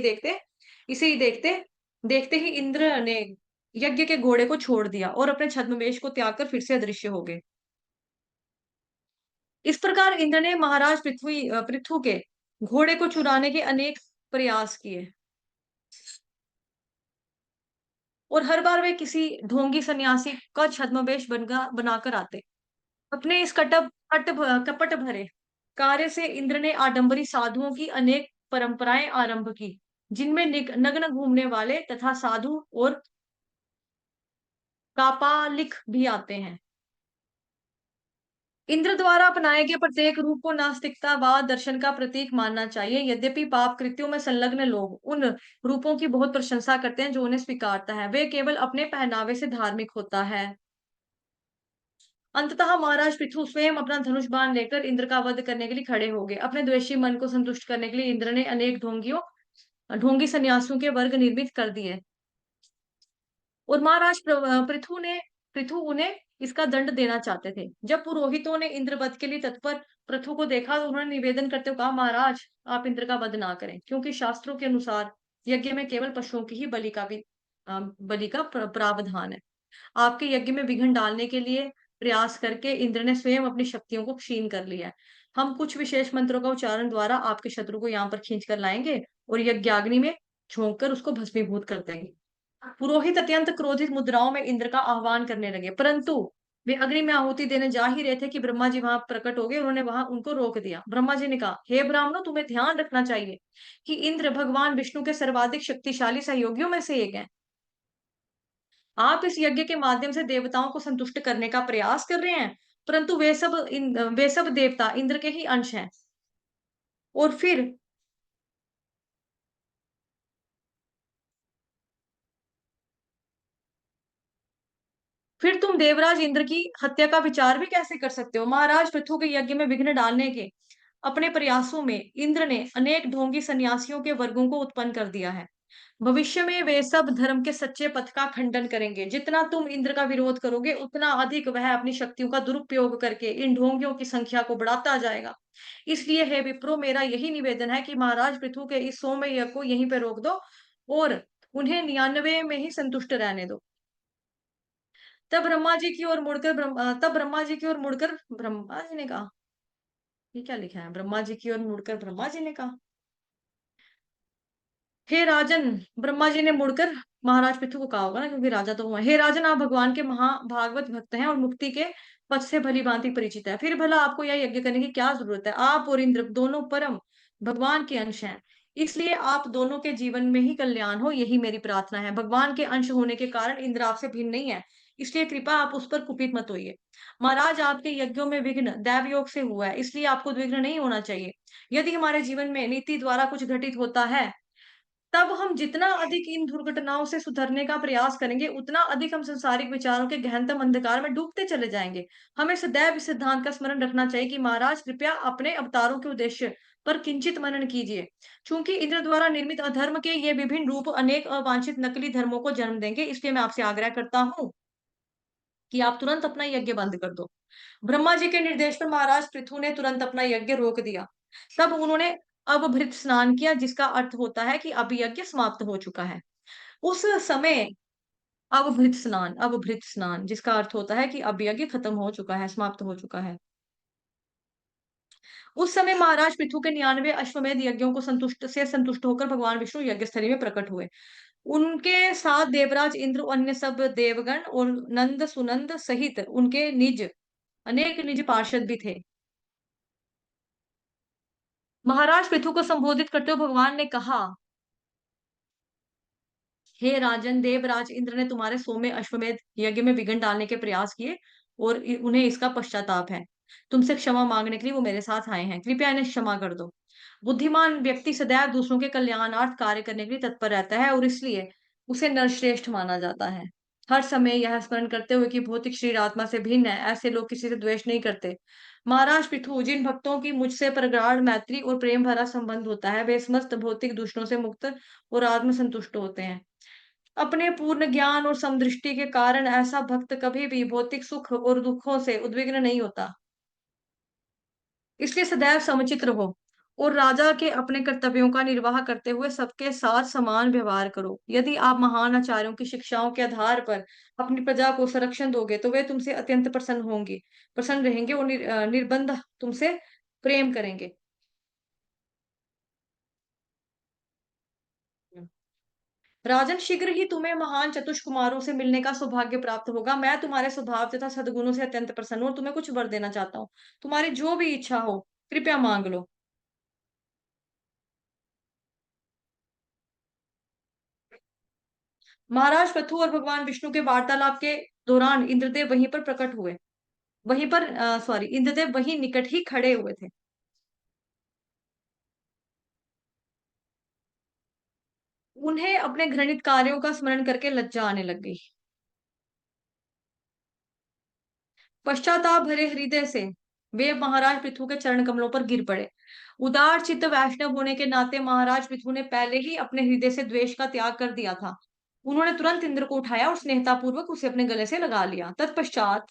ही इंद्र ने यज्ञ के घोड़े को छोड़ दिया और अपने छद्मवेश को त्याग कर फिर से अदृश्य हो गए। इस प्रकार इंद्र ने महाराज पृथु के घोड़े को चुराने के अनेक प्रयास किए और हर बार वे किसी ढोंगी सन्यासी का छद्मवेश बनाकर आते। अपने इस कपट भरे कार्य से इंद्र ने आडंबरी साधुओं की अनेक परंपराएं आरंभ की, जिनमें नग्न घूमने वाले तथा साधु और कापालिक भी आते हैं। इंद्र द्वारा अपनाए गए प्रत्येक रूप को नास्तिकता व दर्शन का प्रतीक मानना चाहिए। यद्यपि पाप कृत्यों में संलग्न लोग उन रूपों की बहुत प्रशंसा करते हैं जो उन्हें स्वीकारता है, वे केवल अपने पहनावे से धार्मिक होता है। अंततः महाराज पृथु स्वयं अपना धनुष बाण लेकर इंद्र का वध करने के लिए खड़े हो गए। अपने द्वेषी मन को संतुष्ट करने के लिए इंद्र ने अनेक ढोंगी सन्यासियों के वर्ग निर्मित कर दिए और महाराज पृथु उन्हें इसका दंड देना चाहते थे। जब पुरोहितों ने इंद्र वध के लिए तत्पर पृथु को देखा, तो उन्होंने निवेदन करते हुए कहा, महाराज आप इंद्र का वध ना करें, क्योंकि शास्त्रों के अनुसार यज्ञ में केवल पशुओं की ही बलि का प्रावधान है। आपके यज्ञ में विघ्न डालने के लिए प्रयास करके इंद्र ने स्वयं अपनी शक्तियों को क्षीण कर लिया है। हम कुछ विशेष मंत्रों का उच्चारण द्वारा आपके शत्रु को यहाँ पर खींच कर लाएंगे और यज्ञाग्नि में झोंक कर उसको भस्मीभूत कर देंगे। पुरोहित अत्यंत क्रोधित मुद्राओं में इंद्र का आह्वान करने लगे, परंतु वे अग्नि में आहुति देने जा ही रहे थे कि ब्रह्मा जी वहां प्रकट हो गए। उन्होंने वहां उनको रोक दिया। ब्रह्मा जी ने कहा, हे ब्राह्मणों, तुम्हें ध्यान रखना चाहिए कि इंद्र भगवान विष्णु के सर्वाधिक शक्तिशाली सहयोगियों में से एक है। आप इस यज्ञ के माध्यम से देवताओं को संतुष्ट करने का प्रयास कर रहे हैं, परंतु वे सब देवता इंद्र के ही अंश हैं। और फिर तुम देवराज इंद्र की हत्या का विचार भी कैसे कर सकते हो? महाराज पृथु के यज्ञ में विघ्न डालने के अपने प्रयासों में इंद्र ने अनेक ढोंगी सन्यासियों के वर्गों को उत्पन्न कर दिया है। भविष्य में वे सब धर्म के सच्चे पथ का खंडन करेंगे। जितना तुम इंद्र का विरोध करोगे, उतना अधिक वह अपनी शक्तियों का दुरुपयोग करके इन ढोंगियों की संख्या को बढ़ाता जाएगा। इसलिए हे विप्रो, मेरा यही निवेदन है कि महाराज पृथु के इस सौम्य यज्ञ को यहीं पे रोक दो और उन्हें 99 में ही संतुष्ट रहने दो। तब ब्रह्मा जी की ओर मुड़कर ब्रह्मा जी ने कहा, ये क्या लिखा है? ब्रह्मा जी की ओर मुड़कर ब्रह्मा जी ने कहा, हे राजन, ब्रह्मा जी ने मुड़कर महाराज पृथु को कहा होगा ना, क्योंकि राजा तो हुआ। हे राजन, आप भगवान के महाभागवत भक्त हैं और मुक्ति के पथ से भली भांति परिचित है। फिर भला आपको यह यज्ञ करने की क्या जरूरत है? आप और इंद्र दोनों परम भगवान के अंश हैं, इसलिए आप दोनों के जीवन में ही कल्याण हो, यही मेरी प्रार्थना है। भगवान के अंश होने के कारण इंद्र आपसे भिन्न नहीं है, इसलिए कृपा आप उस पर कुपित मत होइए। महाराज, आपके यज्ञों में विघ्न दैव योग से हुआ है, इसलिए आपको उद्विग्न नहीं होना चाहिए। यदि हमारे जीवन में नीति द्वारा कुछ घटित होता है तब हम जितना अधिक इन दुर्घटनाओं से सुधरने का प्रयास करेंगे, उतना अधिक हम सांसारिक विचारों के गहनतम अंधकार में डूबते चले जाएँगे। हमें सदैव इस सिद्धांत का स्मरण रखना चाहिए कि महाराज कृपया अपने अवतारों के उद्देश्य पर किंचित मनन कीजिए। चूँकि इंद्र द्वारा निर्मित अधर्म के ये विभिन्न रूप अनेक अवांछित नकली धर्मों को जन्म देंगे, इसलिए मैं आपसे आग्रह करता हूँ कि आप तुरंत अपना यज्ञ बंद कर दो। ब्रह्मा जी के निर्देश पर महाराज पृथु ने तुरंत अपना यज्ञ रोक दिया। तब उन्होंने अवभृत स्नान किया, जिसका अर्थ होता है कि अब यज्ञ समाप्त हो चुका है। उस समय अवभृत स्नान जिसका अर्थ होता है कि अब यज्ञ खत्म हो चुका है, समाप्त हो चुका है। उस समय महाराज पृथु के 99 अश्वमेध यज्ञों को संतुष्ट होकर भगवान विष्णु यज्ञ स्थली में प्रकट हुए। उनके साथ देवराज इंद्र, अन्य सब देवगण और नंद सुनंद सहित उनके अनेक निज पार्षद भी थे। महाराज पृथु को संबोधित करते हुए भगवान ने कहा, हे राजन, देवराज इंद्र ने तुम्हारे 100वें अश्वमेध यज्ञ में विघ्न डालने के प्रयास किए और उन्हें इसका पश्चाताप है। तुमसे क्षमा मांगने के लिए वो मेरे साथ आए हैं। कृपया इन्हें क्षमा कर दो। बुद्धिमान व्यक्ति सदैव दूसरों के कल्याणार्थ कार्य करने के लिए तत्पर रहता है और इसलिए उसे नरश्रेष्ठ माना जाता है। हर समय यह स्मरण करते हुए कि भौतिक शरीर आत्मा से भिन्न है, ऐसे लोग किसी से द्वेष नहीं करते। महाराज पृथु, जिन भक्तों की मुझसे प्रगाढ़ मैत्री और प्रेम भरा संबंध होता है, वे समस्त भौतिक दूषणों से मुक्त और आत्म संतुष्ट होते हैं। अपने पूर्ण ज्ञान और समदृष्टि के कारण ऐसा भक्त कभी भी भौतिक सुख और दुखों से उद्विग्न नहीं होता। इसलिए सदैव समचित्त रहो और राजा के अपने कर्तव्यों का निर्वाह करते हुए सबके साथ समान व्यवहार करो। यदि आप महान आचार्यों की शिक्षाओं के आधार पर अपनी प्रजा को संरक्षण दोगे, तो वे तुमसे अत्यंत प्रसन्न रहेंगे और निर्बंध तुमसे प्रेम करेंगे। राजन, शीघ्र ही तुम्हें महान चतुष कुमारों से मिलने का सौभाग्य प्राप्त होगा। मैं तुम्हारे स्वभाव तथा सद्गुणों से अत्यंत प्रसन्न हूँ और तुम्हें कुछ वर देना चाहता हूँ। तुम्हारी जो भी इच्छा हो, कृपया मांग लो। महाराज पृथु और भगवान विष्णु के वार्तालाप के दौरान इंद्रदेव वहीं पर प्रकट हुए। वहीं पर सॉरी इंद्रदेव वहीं निकट ही खड़े हुए थे। उन्हें अपने घृणित कार्यों का स्मरण करके लज्जा आने लग गई। पश्चाताप भरे हृदय से वे महाराज पृथु के चरण कमलों पर गिर पड़े। उदार चित्त वैष्णव होने के नाते महाराज पृथु ने पहले ही अपने हृदय से द्वेष का त्याग कर दिया था। उन्होंने तुरंत इंद्र को उठाया और स्नेहतापूर्वक उसे अपने गले से लगा लिया। तत्पश्चात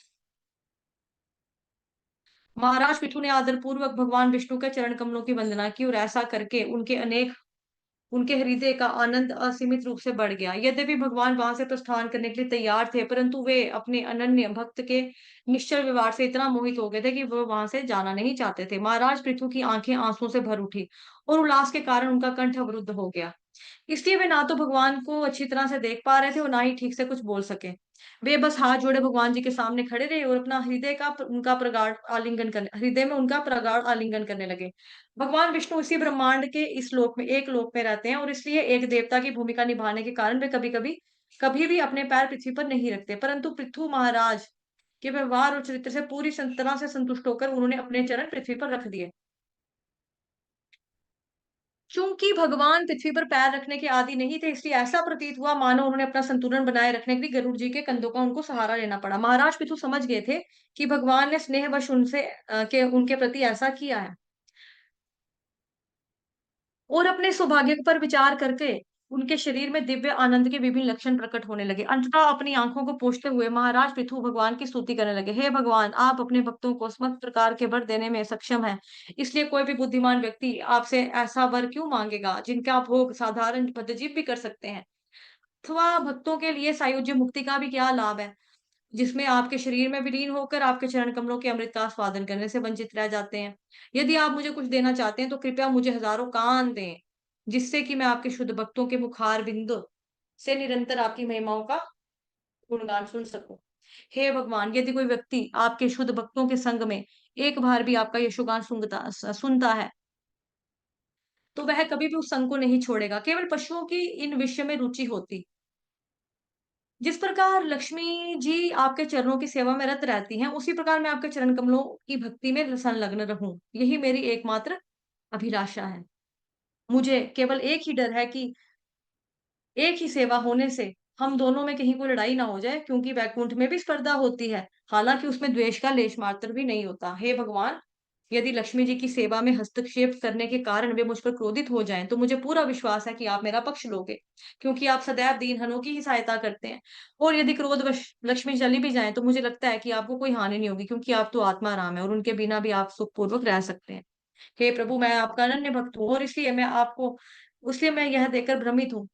महाराज पृथु ने आदरपूर्वक भगवान विष्णु के चरण कमलों की वंदना की और ऐसा करके उनके हृदय का आनंद असीमित रूप से बढ़ गया। यद्यपि भगवान वहां से प्रस्थान करने के लिए तैयार थे, परंतु वे अपने अनन्य भक्त के निश्चल व्यवहार से इतना मोहित हो गए थे कि वह वहां से जाना नहीं चाहते थे। महाराज पृथु की आंखें आंसुओं से भर उठी और उल्लास के कारण उनका कंठ अवरुद्ध हो गया। इसलिए वे ना तो भगवान को अच्छी तरह से देख पा रहे थे और ना ही ठीक से कुछ बोल सके। वे बस हाथ जोड़े भगवान जी के सामने खड़े रहे और अपना हृदय में उनका प्रगाढ़ आलिंगन करने लगे। भगवान विष्णु इसी ब्रह्मांड के इस लोक में एक लोक में रहते हैं और इसलिए एक देवता की भूमिका निभाने के कारण वे कभी भी अपने पैर पृथ्वी पर नहीं रखते। परंतु पृथु महाराज के व्यवहार और चरित्र से पूरी तरह से संतुष्ट होकर उन्होंने अपने चरण पृथ्वी पर रख दिए। चूंकि भगवान पृथ्वी पर पैर रखने के आदि नहीं थे, इसलिए ऐसा प्रतीत हुआ मानो उन्होंने अपना संतुलन बनाए रखने के लिए गरुड़ जी के कंधों का उनको सहारा लेना पड़ा। महाराज पृथु समझ गए थे कि भगवान ने स्नेहवश उनके प्रति ऐसा किया है और अपने सौभाग्य पर विचार करके उनके शरीर में दिव्य आनंद के विभिन्न लक्षण प्रकट होने लगे। अंततः अपनी आंखों को पोंछते हुए महाराज पृथु भगवान की स्तुति करने लगे। हे भगवान, आप अपने भक्तों को समस्त प्रकार के वर देने में सक्षम हैं। इसलिए कोई भी बुद्धिमान व्यक्ति आपसे ऐसा वर क्यों मांगेगा जिनका भोग साधारण बद्धजीव भी कर सकते हैं। अथवा भक्तों के लिए सायुज्य मुक्ति का भी क्या लाभ है, जिसमें आपके शरीर में विलीन होकर आपके चरण कमलों के अमृत का स्वादन करने से वंचित रह जाते हैं। यदि आप मुझे कुछ देना चाहते हैं, तो कृपया मुझे हजारों कान दें, जिससे कि मैं आपके शुद्ध भक्तों के मुखार बिंदु से निरंतर आपकी महिमाओं का गुणगान सुन सकूं। हे भगवान, यदि कोई व्यक्ति आपके शुद्ध भक्तों के संग में एक बार भी आपका यशोगान सुनता है, तो वह कभी भी उस संग को नहीं छोड़ेगा। केवल पशुओं की इन विषय में रुचि होती। जिस प्रकार लक्ष्मी जी आपके चरणों की सेवा में रत रहती हैं, उसी प्रकार मैं आपके चरण कमलों की भक्ति में संलग्न रहूं। यही मेरी एकमात्र अभिलाषा है। मुझे केवल एक ही डर है कि एक ही सेवा होने से हम दोनों में कहीं कोई लड़ाई ना हो जाए, क्योंकि वैकुंठ में भी स्पर्धा होती है, हालांकि उसमें द्वेष का लेश मात्र भी नहीं होता। हे भगवान, यदि लक्ष्मी जी की सेवा में हस्तक्षेप करने के कारण वे मुझ पर क्रोधित हो जाएं, तो मुझे पूरा विश्वास है कि आप मेरा पक्ष लोगे, क्योंकि आप सदैव दीनहनों की ही सहायता करते हैं। और यदि क्रोधवश लक्ष्मी चली भी जाए, तो मुझे लगता है कि आपको कोई हानि नहीं होगी, क्योंकि आप तो आत्माराम है और उनके बिना भी आप सुखपूर्वक रह सकते हैं। हे प्रभु, मैं आपका अनन्य भक्त हूँ, और इसलिए मैं यह देखकर भ्रमित हूँ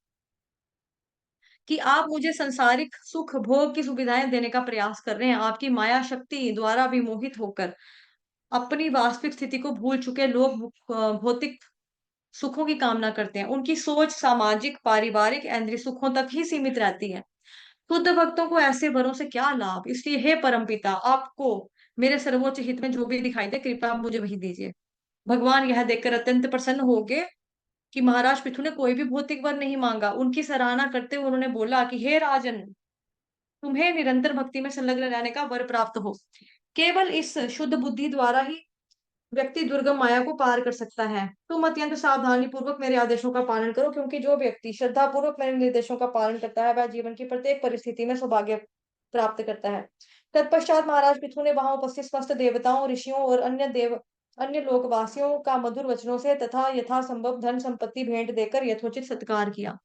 कि आप मुझे सांसारिक सुख भोग की सुविधाएं देने का प्रयास कर रहे हैं। आपकी माया शक्ति द्वारा विमोहित होकर अपनी वास्तविक स्थिति को भूल चुके लोग भौतिक सुखों की कामना करते हैं। उनकी सोच सामाजिक, पारिवारिक, इंद्रिय सुखों तक ही सीमित रहती है। शुद्ध भक्तों को ऐसे वरों से क्या लाभ? इसलिए हे परमपिता, आपको मेरे सर्वोच्च हित में जो भी दिखाई दे, कृपया आप मुझे वही दीजिए। भगवान यह देखकर अत्यंत प्रसन्न हो गए कि महाराज पृथु ने कोई भी भौतिक वर नहीं मांगा। उनकी सराहना करते हुए उन्होंने बोला कि हे राजन, तुम्हें निरंतर भक्ति में संलग्न रहने का वर प्राप्त हो। केवल इस शुद्ध बुद्धि द्वारा ही व्यक्ति दुर्गम माया को पार कर सकता है। तुम अत्यंत सावधानी पूर्वक मेरे आदेशों का पालन करो, क्योंकि जो व्यक्ति श्रद्धा पूर्वक मेरे निर्देशों का पालन करता है, वह जीवन की प्रत्येक परिस्थिति में सौभाग्य प्राप्त करता है। तत्पश्चात महाराज पृथु ने वहां उपस्थित समस्त देवताओं, ऋषियों और अन्य लोकवासियों का मधुर वचनों से तथा यथासंभव धन संपत्ति भेंट देकर यथोचित सत्कार किया।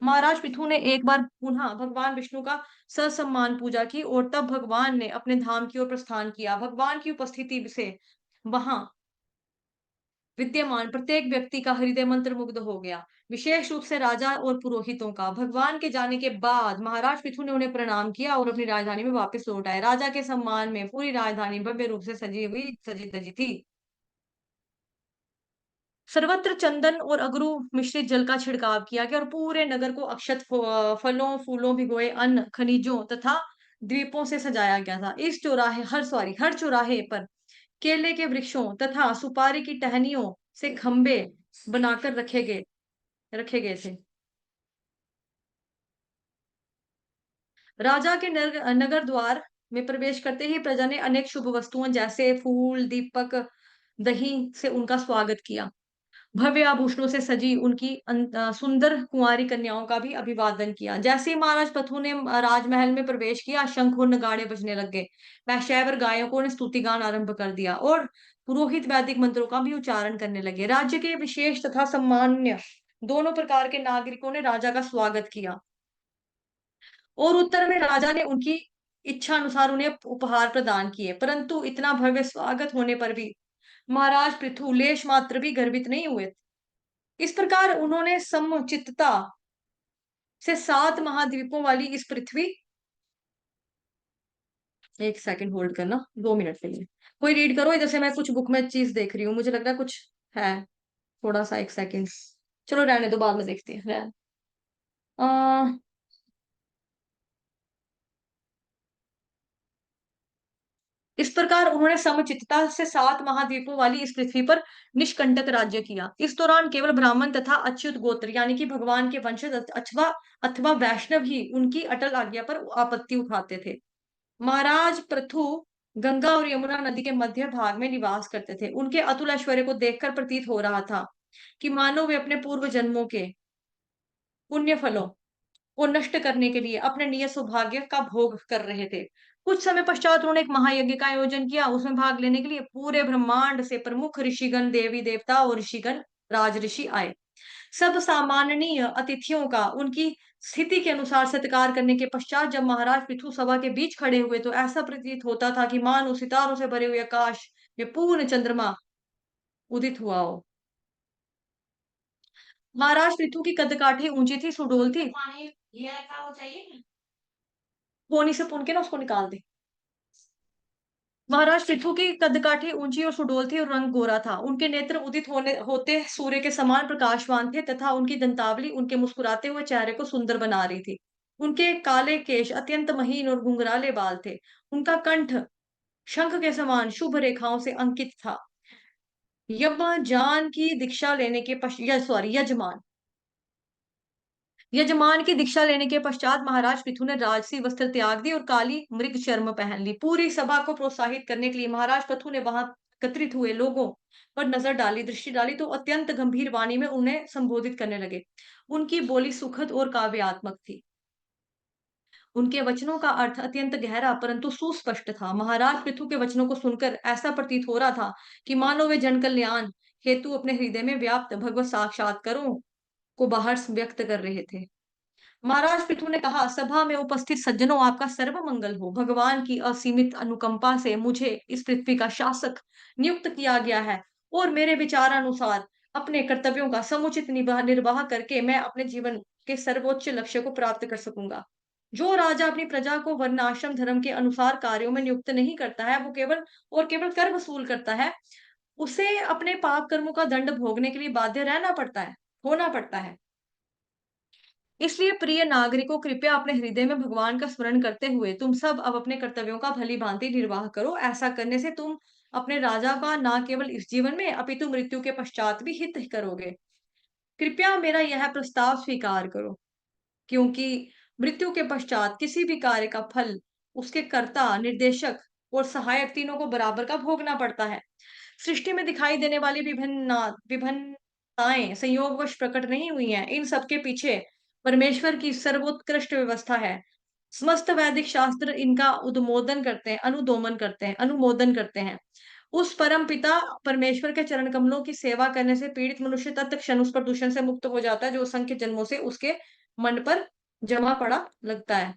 महाराज पृथु ने एक बार पुनः भगवान विष्णु का ससम्मान पूजा की, और तब भगवान ने अपने धाम की ओर प्रस्थान किया। भगवान की उपस्थिति से वहां विद्यमान प्रत्येक व्यक्ति का हृदय मंत्र मुग्ध हो गया, विशेष रूप से राजा और पुरोहितों का। भगवान के जाने के बाद महाराज पृथु ने उन्हें प्रणाम किया और अपनी राजधानी में वापस लौट आए। राजा के सम्मान में पूरी राजधानी भव्य रूप से सजी धजी थी। सर्वत्र चंदन और अगरू मिश्रित जल का छिड़काव किया गया, और पूरे नगर को फलों, फूलों, भिगोए अन्न, खनिजों तथा द्वीपों से सजाया गया था। हर चौराहे पर केले के वृक्षों तथा सुपारी की टहनियों से खंबे बनाकर रखे गए थे। राजा के नगर द्वार में प्रवेश करते ही प्रजा ने अनेक शुभ वस्तुओं जैसे फूल, दीपक, दही से उनका स्वागत किया। भव्य आभूषणों से सजी उनकी सुंदर कुंवारी कन्याओं का भी अभिवादन किया। जैसे ही महाराज पथु ने राजमहल में प्रवेश किया, शंख और नगाड़े बजने लग गए। पेशेवर गायकों ने स्तुति गान आरंभ कर दिया, और पुरोहित वैदिक मंत्रों का भी उच्चारण करने लगे। राज्य के विशेष तथा सम्मान्य दोनों प्रकार के नागरिकों ने राजा का स्वागत किया, और उत्तर में राजा ने उनकी इच्छा अनुसार उन्हें उपहार प्रदान किए। परंतु इतना भव्य स्वागत होने पर भी महाराज पृथु लेश मात्र भी गर्वित नहीं हुए। इस प्रकार उन्होंने समचित्तता से 7 महाद्वीपों वाली इस पृथ्वी, एक सेकंड होल्ड करना, 2 मिनट के लिए कोई रीड करो इधर से। मैं कुछ बुक में चीज देख रही हूँ, मुझे लग रहा है कुछ है। थोड़ा सा, एक सेकंड। चलो रहने दो, बाद में देखते हैं। इस प्रकार उन्होंने समचित्तता से 7 महाद्वीपों वाली इस पृथ्वी पर निष्कंटक राज्य किया। इस दौरान केवल ब्राह्मण तथा अच्युत गोत्र, यानी कि भगवान के वंशज अथवा अथवा वैष्णव ही उनकी अटल आज्ञा पर आपत्ति उठाते थे। महाराज पृथु गंगा और यमुना नदी के मध्य भाग में निवास करते थे। उनके अतुल ऐश्वर्य को देखकर प्रतीत हो रहा था कि मानो वे अपने पूर्व जन्मों के पुण्य फलों को नष्ट करने के लिए अपने नियत सौभाग्य का भोग कर रहे थे। कुछ समय पश्चात उन्होंने एक महायज्ञ का आयोजन किया। उसमें भाग लेने के लिए पूरे ब्रह्मांड से प्रमुख ऋषिगण, देवी देवता और ऋषिगण, राज ऋषि आए। सब सामान्य अतिथियों का उनकी स्थिति के अनुसार सत्कार करने के पश्चात जब महाराज पृथु सभा के बीच खड़े हुए, तो ऐसा प्रतीत होता था कि मानो सितारों से भरे हुए आकाश में पूर्ण चंद्रमा उदित हुआ हो। महाराज पृथु की कदकाठी ऊंची थी, सुडौल थी। कोनी से पुन के ना उसको निकाल दे। महाराज पृथु की कदकाठी ऊंची और सुडौल थी, और रंग गोरा था। उनके नेत्र उदित होते सूर्य के समान प्रकाशवान थे, तथा उनकी दंतावली उनके मुस्कुराते हुए चेहरे को सुंदर बना रही थी। उनके काले केश अत्यंत महीन और घुंघराले बाल थे। उनका कंठ शंख के समान शुभ रेखाओं से अंकित था। यमजान की दीक्षा लेने के पश्चात सॉरी यजमान की दीक्षा लेने के पश्चात महाराज पृथु ने राजसी वस्त्र त्याग दी और काली मृग चर्म पहन ली। पूरी सभा को प्रोत्साहित करने के लिए महाराज पृथु ने वहां एकत्रित हुए लोगों पर नजर डाली, दृष्टि डाली तो अत्यंत गंभीर वाणी में उन्हें संबोधित करने लगे। उनकी बोली सुखद और काव्यात्मक थी। उनके वचनों का अर्थ अत्यंत गहरा परंतु सुस्पष्ट था। महाराज पृथु के वचनों को सुनकर ऐसा प्रतीत हो रहा था कि मानो वे जन कल्याण हेतु अपने हृदय में व्याप्त भगवत साक्षात्कारों को बाहर व्यक्त कर रहे थे। महाराज पृथु ने कहा, सभा में उपस्थित सज्जनों, आपका सर्व मंगल हो। भगवान की असीमित अनुकंपा से मुझे इस पृथ्वी का शासक नियुक्त किया गया है और मेरे विचारानुसार अपने कर्तव्यों का समुचित निर्वाह करके मैं अपने जीवन के सर्वोच्च लक्ष्य को प्राप्त कर सकूंगा। जो राजा अपनी प्रजा को वर्णाश्रम धर्म के अनुसार कार्यों में नियुक्त नहीं करता है, वो केवल कर वसूल करता है, उसे अपने पाप कर्मों का दंड भोगने के लिए बाध्य रहना पड़ता है, होना पड़ता है। इसलिए प्रिय नागरिकों, कृपया अपने हृदय में भगवान का स्मरण करते हुए तुम सब अब अपने कर्तव्यों का भली भांति निर्वाह करो। ऐसा करने से तुम अपने राजा का न केवल इस जीवन में अपितु मृत्यु के पश्चात भी हित करोगे। कृपया मेरा यह प्रस्ताव स्वीकार करो, क्योंकि मृत्यु के पश्चात किसी भी कार्य का फल उसके कर्ता, निर्देशक और सहायक तीनों को बराबर का भोगना पड़ता है। सृष्टि में दिखाई देने वाली विभिन्नताएं संयोगवश प्रकट नहीं हुई हैं। इन सबके पीछे परमेश्वर की सर्वोत्कृष्ट व्यवस्था है। समस्त वैदिक शास्त्र इनका उद्मोदन करते हैं, अनुमोदन करते हैं। उस परम पिता परमेश्वर के चरण कमलों की सेवा करने से पीड़ित मनुष्य तत्क्षण उस प्रदूषण से मुक्त हो जाता है जो असंख्य जन्मों से उसके मन पर जमा पड़ा लगता है।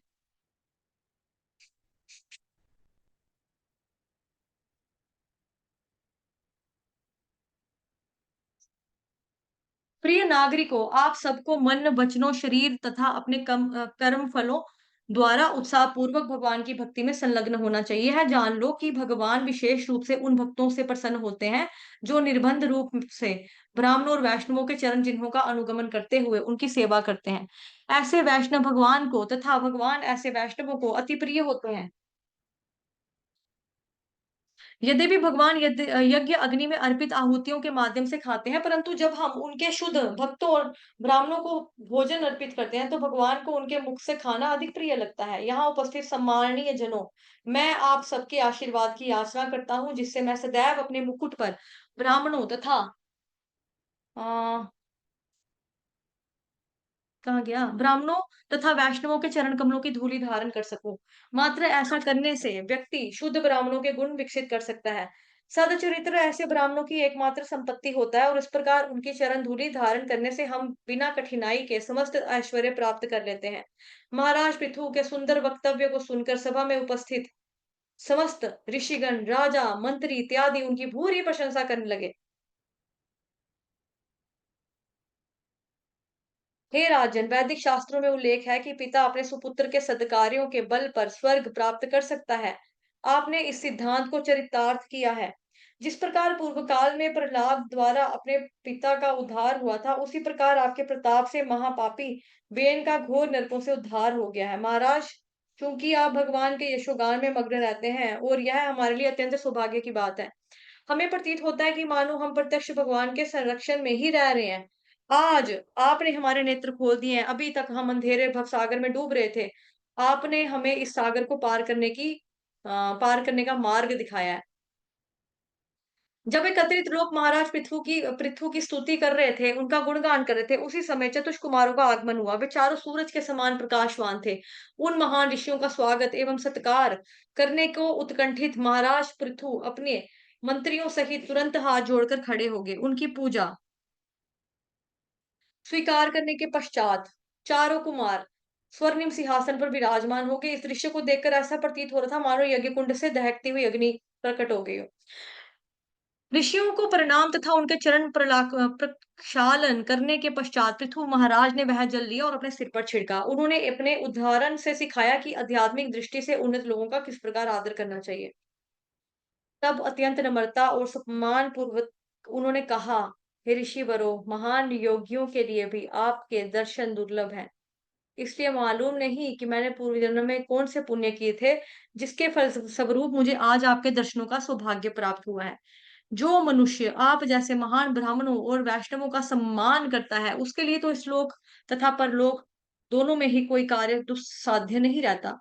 प्रिय नागरिकों, आप सबको मन, वचनों, शरीर तथा अपने कर्म फलों द्वारा उत्साह पूर्वक भगवान की भक्ति में संलग्न होना चाहिए। यह जान लो कि भगवान विशेष रूप से उन भक्तों से प्रसन्न होते हैं जो निर्बंध रूप से ब्राह्मणों और वैष्णवों के चरण चिन्हों का अनुगमन करते हुए उनकी सेवा करते हैं। ऐसे वैष्णव भगवान को तथा भगवान ऐसे वैष्णवों को अति प्रिय होते हैं। यद्यपि भगवान यज्ञ अग्नि में अर्पित आहुतियों के माध्यम से खाते हैं, परंतु जब हम उनके शुद्ध भक्तों और ब्राह्मणों को भोजन अर्पित करते हैं, तो भगवान को उनके मुख से खाना अधिक प्रिय लगता है। यहाँ उपस्थित सम्माननीय जनों, मैं आप सबके आशीर्वाद की याचना करता हूँ, जिससे मैं सदैव अपने मुकुट पर ब्राह्मणों तथा कहाँ गया? ब्राह्मणों तथा वैष्णवों के चरण कमलों की धूलि धारण कर सकूं। मात्र ऐसा करने से व्यक्ति शुद्ध ब्राह्मणों के गुण विकसित कर सकता है। सदचरित्र ऐसे ब्राह्मणों की एकमात्र संपत्ति होता है और इस प्रकार उनकी चरण धूलि धारण करने से हम बिना कठिनाई के समस्त ऐश्वर्य प्राप्त कर लेते हैं। महाराज पृथु के सुंदर वक्तव्य को सुनकर सभा में उपस्थित समस्त ऋषिगण, राजा, मंत्री इत्यादि उनकी भूरी प्रशंसा करने लगे। हे राजन, वैदिक शास्त्रों में उल्लेख है कि पिता अपने सुपुत्र के सद्कार्यों के बल पर स्वर्ग प्राप्त कर सकता है। आपने इस सिद्धांत को चरितार्थ किया है। जिस प्रकार पूर्व काल में प्रहलाद द्वारा अपने पिता का उद्धार हुआ था, उसी प्रकार आपके प्रताप से महापापी वेन का घोर नरकों से उद्धार हो गया है। महाराज, क्योंकि आप भगवान के यशोगान में मग्न रहते हैं और यह हमारे लिए अत्यंत सौभाग्य की बात है। हमें प्रतीत होता है कि मानो हम प्रत्यक्ष भगवान के संरक्षण में ही रह रहे हैं। आज आपने हमारे नेत्र खोल दिए हैं। अभी तक हम अंधेरे भव सागर में डूब रहे थे। आपने हमें इस सागर को पार करने का मार्ग दिखाया है। जब एकत्रित लोग महाराज पृथु की स्तुति कर रहे थे, उनका गुणगान कर रहे थे, उसी समय चतुष कुमारों का आगमन हुआ। वे चारों सूरज के समान प्रकाशवान थे। उन महान ऋषियों का स्वागत एवं सत्कार करने को उत्कंठित महाराज पृथु अपने मंत्रियों सहित तुरंत हाथ जोड़कर खड़े हो गए। उनकी पूजा स्वीकार करने के पश्चात चारों कुमार स्वर्णिम सिंहासन पर विराजमान हो गए। इस दृश्य को देखकर ऐसा प्रतीत हो रहा था मानो यज्ञ कुंड से दहकती हुई अग्नि प्रकट हो गई हो। ऋषियों को प्रणाम तथा उनके चरण प्रक्षालन करने के पश्चात पृथु महाराज ने वह जल लिया और अपने सिर पर छिड़का। उन्होंने अपने उदाहरण से सिखाया कि आध्यात्मिक दृष्टि से उन्नत लोगों का किस प्रकार आदर करना चाहिए। तब अत्यंत नम्रता और सम्मान पूर्वक उन्होंने कहा, हे ऋषि वरो, महान योगियों के लिए भी आपके दर्शन दुर्लभ हैं। इसलिए मालूम नहीं कि मैंने पूर्व जन्म में कौन से पुण्य किए थे, जिसके फल स्वरूप मुझे आज आपके दर्शनों का सौभाग्य प्राप्त हुआ है। जो मनुष्य आप जैसे महान ब्राह्मणों और वैष्णवों का सम्मान करता है, उसके लिए तो इस लोक तथा परलोक दोनों में ही कोई कार्य दुस्साध्य नहीं रहता।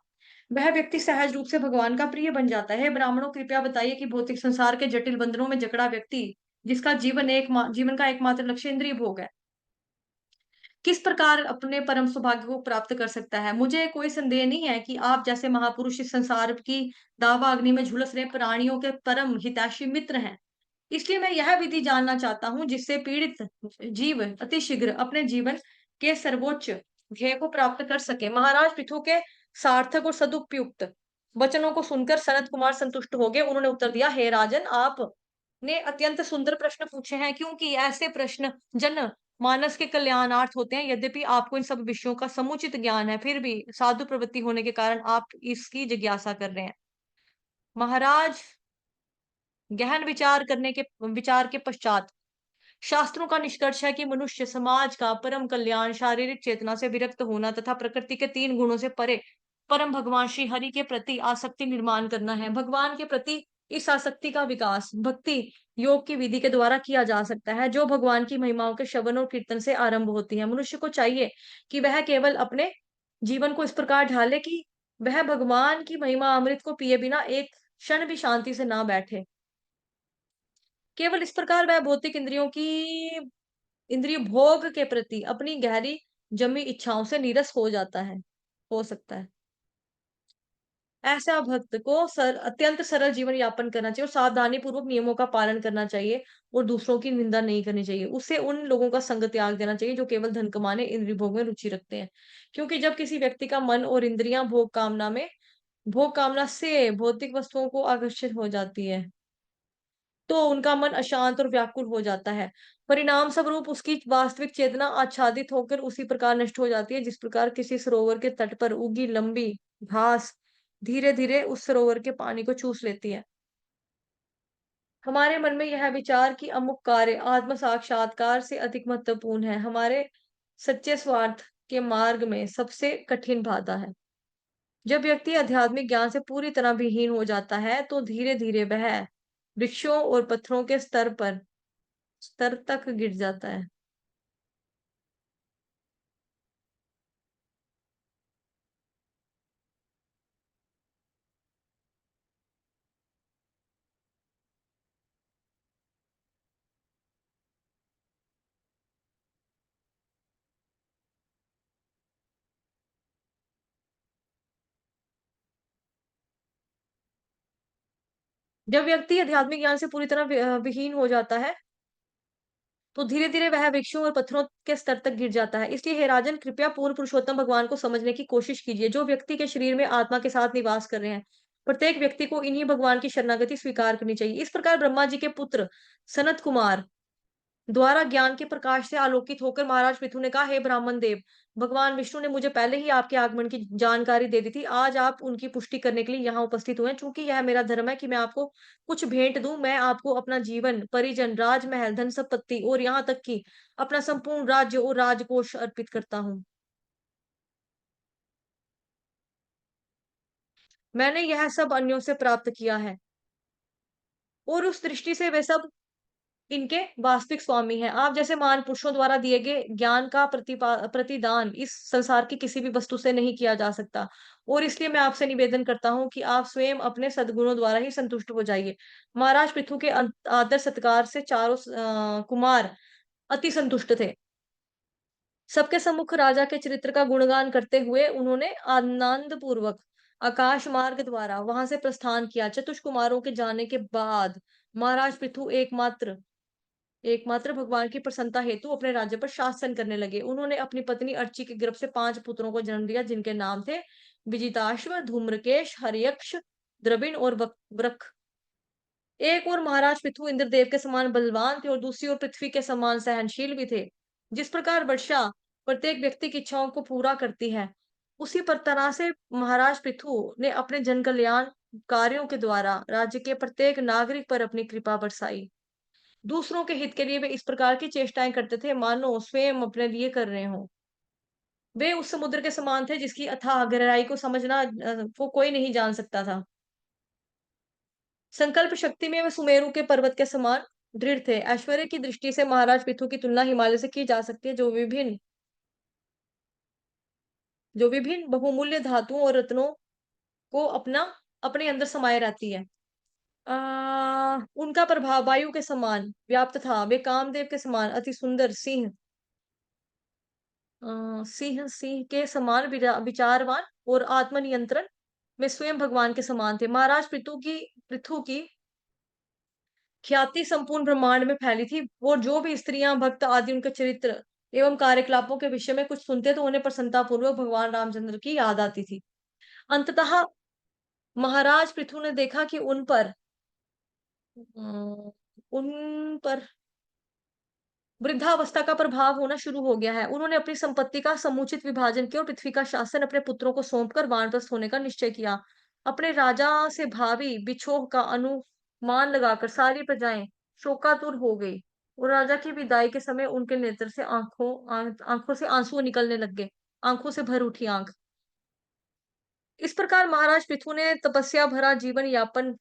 वह व्यक्ति सहज रूप से भगवान का प्रिय बन जाता है। ब्राह्मणों, कृपया बताइए कि भौतिक संसार के जटिल बंधनों में जकड़ा व्यक्ति, जिसका जीवन का एकमात्र लक्ष्य इंद्रिय भोग है, किस प्रकार अपने परम सौभाग्य को प्राप्त कर सकता है? मुझे कोई संदेह नहीं है कि आप जैसे महापुरुष इस संसार की दावा अग्नि में झुलस रहे प्राणियों के परम हितैषी मित्र हैं। इसलिए मैं यह विधि जानना चाहता हूँ जिससे पीड़ित जीव अतिशीघ्र अपने जीवन के सर्वोच्च ध्येय को प्राप्त कर सके। महाराज पृथु के सार्थक और सदुपयुक्त वचनों को सुनकर सनत कुमार संतुष्ट हो गए। उन्होंने उत्तर दिया, हे राजन, आप ने अत्यंत सुंदर प्रश्न पूछे हैं, क्योंकि ऐसे प्रश्न जन मानस के कल्याणार्थ होते हैं। यद्यपि आपको इन सब विषयों का समुचित ज्ञान है, फिर भी साधु प्रवृत्ति होने के कारण आप इसकी जिज्ञासा कर रहे हैं। महाराज, गहन विचार के पश्चात शास्त्रों का निष्कर्ष है कि मनुष्य समाज का परम कल्याण शारीरिक चेतना से विरक्त होना तथा प्रकृति के 3 गुणों से परे परम भगवान श्री हरि के प्रति आसक्ति निर्माण करना है। भगवान के प्रति इस आसक्ति का विकास भक्ति योग की विधि के द्वारा किया जा सकता है, जो भगवान की महिमाओं के श्रवण और कीर्तन से आरंभ होती है। मनुष्य को चाहिए कि वह केवल अपने जीवन को इस प्रकार ढाले कि वह भगवान की महिमा अमृत को पिए बिना एक क्षण भी शांति से ना बैठे। केवल इस प्रकार वह भौतिक इंद्रिय भोग के प्रति अपनी गहरी जमी इच्छाओं से नीरस हो सकता है। ऐसा भक्त को अत्यंत सरल जीवन यापन करना चाहिए और सावधानी पूर्वक नियमों का पालन करना चाहिए और दूसरों की निंदा नहीं करनी चाहिए। उसे उन लोगों का संग त्याग देना चाहिए जो केवल धन कमाने इंद्रिय भोग में रुचि रखते हैं। क्योंकि जब किसी व्यक्ति का मन और इंद्रियां भोग कामना से भौतिक वस्तुओं को आकर्षित हो जाती है, तो उनका मन अशांत और व्याकुल हो जाता है। परिणाम स्वरूप उसकी वास्तविक चेतना आच्छादित होकर उसी प्रकार नष्ट हो जाती है, जिस प्रकार किसी सरोवर के तट पर उगी लंबी घास धीरे-धीरे उस सरोवर के पानी को चूस लेती है। हमारे मन में यह विचार कि अमुक कार्य आत्म साक्षात्कार से अधिक महत्वपूर्ण है, हमारे सच्चे स्वार्थ के मार्ग में सबसे कठिन बाधा है। जब व्यक्ति आध्यात्मिक ज्ञान से पूरी तरह विहीन हो जाता है, तो धीरे-धीरे वह वृक्षों और पत्थरों के स्तर तक गिर जाता है। जब व्यक्ति आध्यात्मिक ज्ञान से पूरी तरह विहीन हो जाता है, तो धीरे-धीरे वह वृक्षों और पत्थरों के स्तर तक गिर जाता है। इसलिए हे राजन, कृपया पूर्ण पुरुषोत्तम भगवान को समझने की कोशिश कीजिए, जो व्यक्ति के शरीर में आत्मा के साथ निवास कर रहे हैं। प्रत्येक व्यक्ति को इन्हीं भगवान की शरणागति स्वीकार करनी चाहिए। इस प्रकार ब्रह्मा जी के पुत्र सनत कुमार द्वारा ज्ञान के प्रकाश से आलोकित होकर महाराज पृथु ने कहा, हे ब्राह्मण देव, भगवान विष्णु ने मुझे पहले ही आपके आगमन की जानकारी दे दी थी। आज आप उनकी पुष्टि करने के लिए यहाँ उपस्थित हुए हैं। चूंकि यह मेरा धर्म है कि मैं आपको कुछ भेंट दूं, मैं आपको अपना जीवन, परिजन, राजमहल, धन संपत्ति और यहाँ तक कि अपना संपूर्ण राज्य और राजकोष अर्पित करता हूँ। मैंने यह सब अन्यों से प्राप्त किया है और उस दृष्टि से वे सब इनके वास्तविक स्वामी हैं। आप जैसे महान पुरुषों द्वारा दिए गए ज्ञान का प्रतिदान इस संसार की किसी भी वस्तु से नहीं किया जा सकता, और इसलिए मैं आपसे निवेदन करता हूँ कि आप स्वयं अपने सद्गुणों द्वारा ही संतुष्ट हो जाइए। महाराज पृथु के आदर सत्कार से चारों कुमार अति संतुष्ट थे। सबके सम्मुख राजा के चरित्र का गुणगान करते हुए उन्होंने आनंद पूर्वक आकाश मार्ग द्वारा वहां से प्रस्थान किया। चतुष कुमारों के जाने के बाद महाराज पृथु एकमात्र भगवान की प्रसन्नता हेतु अपने राज्य पर शासन करने लगे। उन्होंने अपनी पत्नी अर्ची के गर्भ से 5 पुत्रों को जन्म दिया, जिनके नाम थे विजिताश्व, धूम्रकेश, हर्यक्ष, द्रविण और वृक। एक और महाराज पृथु इंद्रदेव के समान बलवान थे और दूसरी ओर पृथ्वी के समान सहनशील भी थे। जिस प्रकार वर्षा प्रत्येक व्यक्ति की इच्छाओं को पूरा करती है, उसी पर तरह से महाराज पृथु ने अपने जन कल्याण कार्यों के द्वारा राज्य के प्रत्येक नागरिक पर अपनी कृपा बरसाई। दूसरों के हित के लिए वे इस प्रकार की चेष्टाएं करते थे मानो स्वयं अपने लिए कर रहे हों। वे उस समुद्र के समान थे जिसकी अथाह गहराई को समझना को कोई नहीं जान सकता था। संकल्प शक्ति में वे सुमेरु के पर्वत के समान दृढ़ थे। ऐश्वर्य की दृष्टि से महाराज पृथु की तुलना हिमालय से की जा सकती है, जो विभिन्न बहुमूल्य धातुओं और रत्नों को अपने अंदर समाये रहती है। उनका प्रभाव वायु के समान व्याप्त था। वे कामदेव के समान अति सुंदर सिंह के समान विचारवान और आत्मनियंत्रण में स्वयं भगवान के समान थे। महाराज पृथु की ख्याति संपूर्ण ब्रह्मांड में फैली थी और जो भी स्त्रियां भक्त आदि उनके चरित्र एवं कार्यकलापों के विषय में कुछ सुनते तो उन्हें प्रसन्नता पूर्वक भगवान रामचंद्र की याद आती थी। अंततः महाराज पृथु ने देखा कि उन पर वृद्धावस्था का प्रभाव होना शुरू हो गया है। उन्होंने अपनी संपत्ति का समुचित विभाजन किया और पृथ्वी का शासन अपने पुत्रों को सौंपकर वानप्रस्थ होने का निश्चय किया। अपने राजा से भावी विछोह का अनुमान लगाकर सारी प्रजाएं शोकातुर हो गई और राजा की विदाई के समय उनके नेत्र से आंखों से आंसू निकलने लग गए। आंखों से भर उठी आंख। इस प्रकार महाराज पृथु ने तपस्या भरा जीवन यापन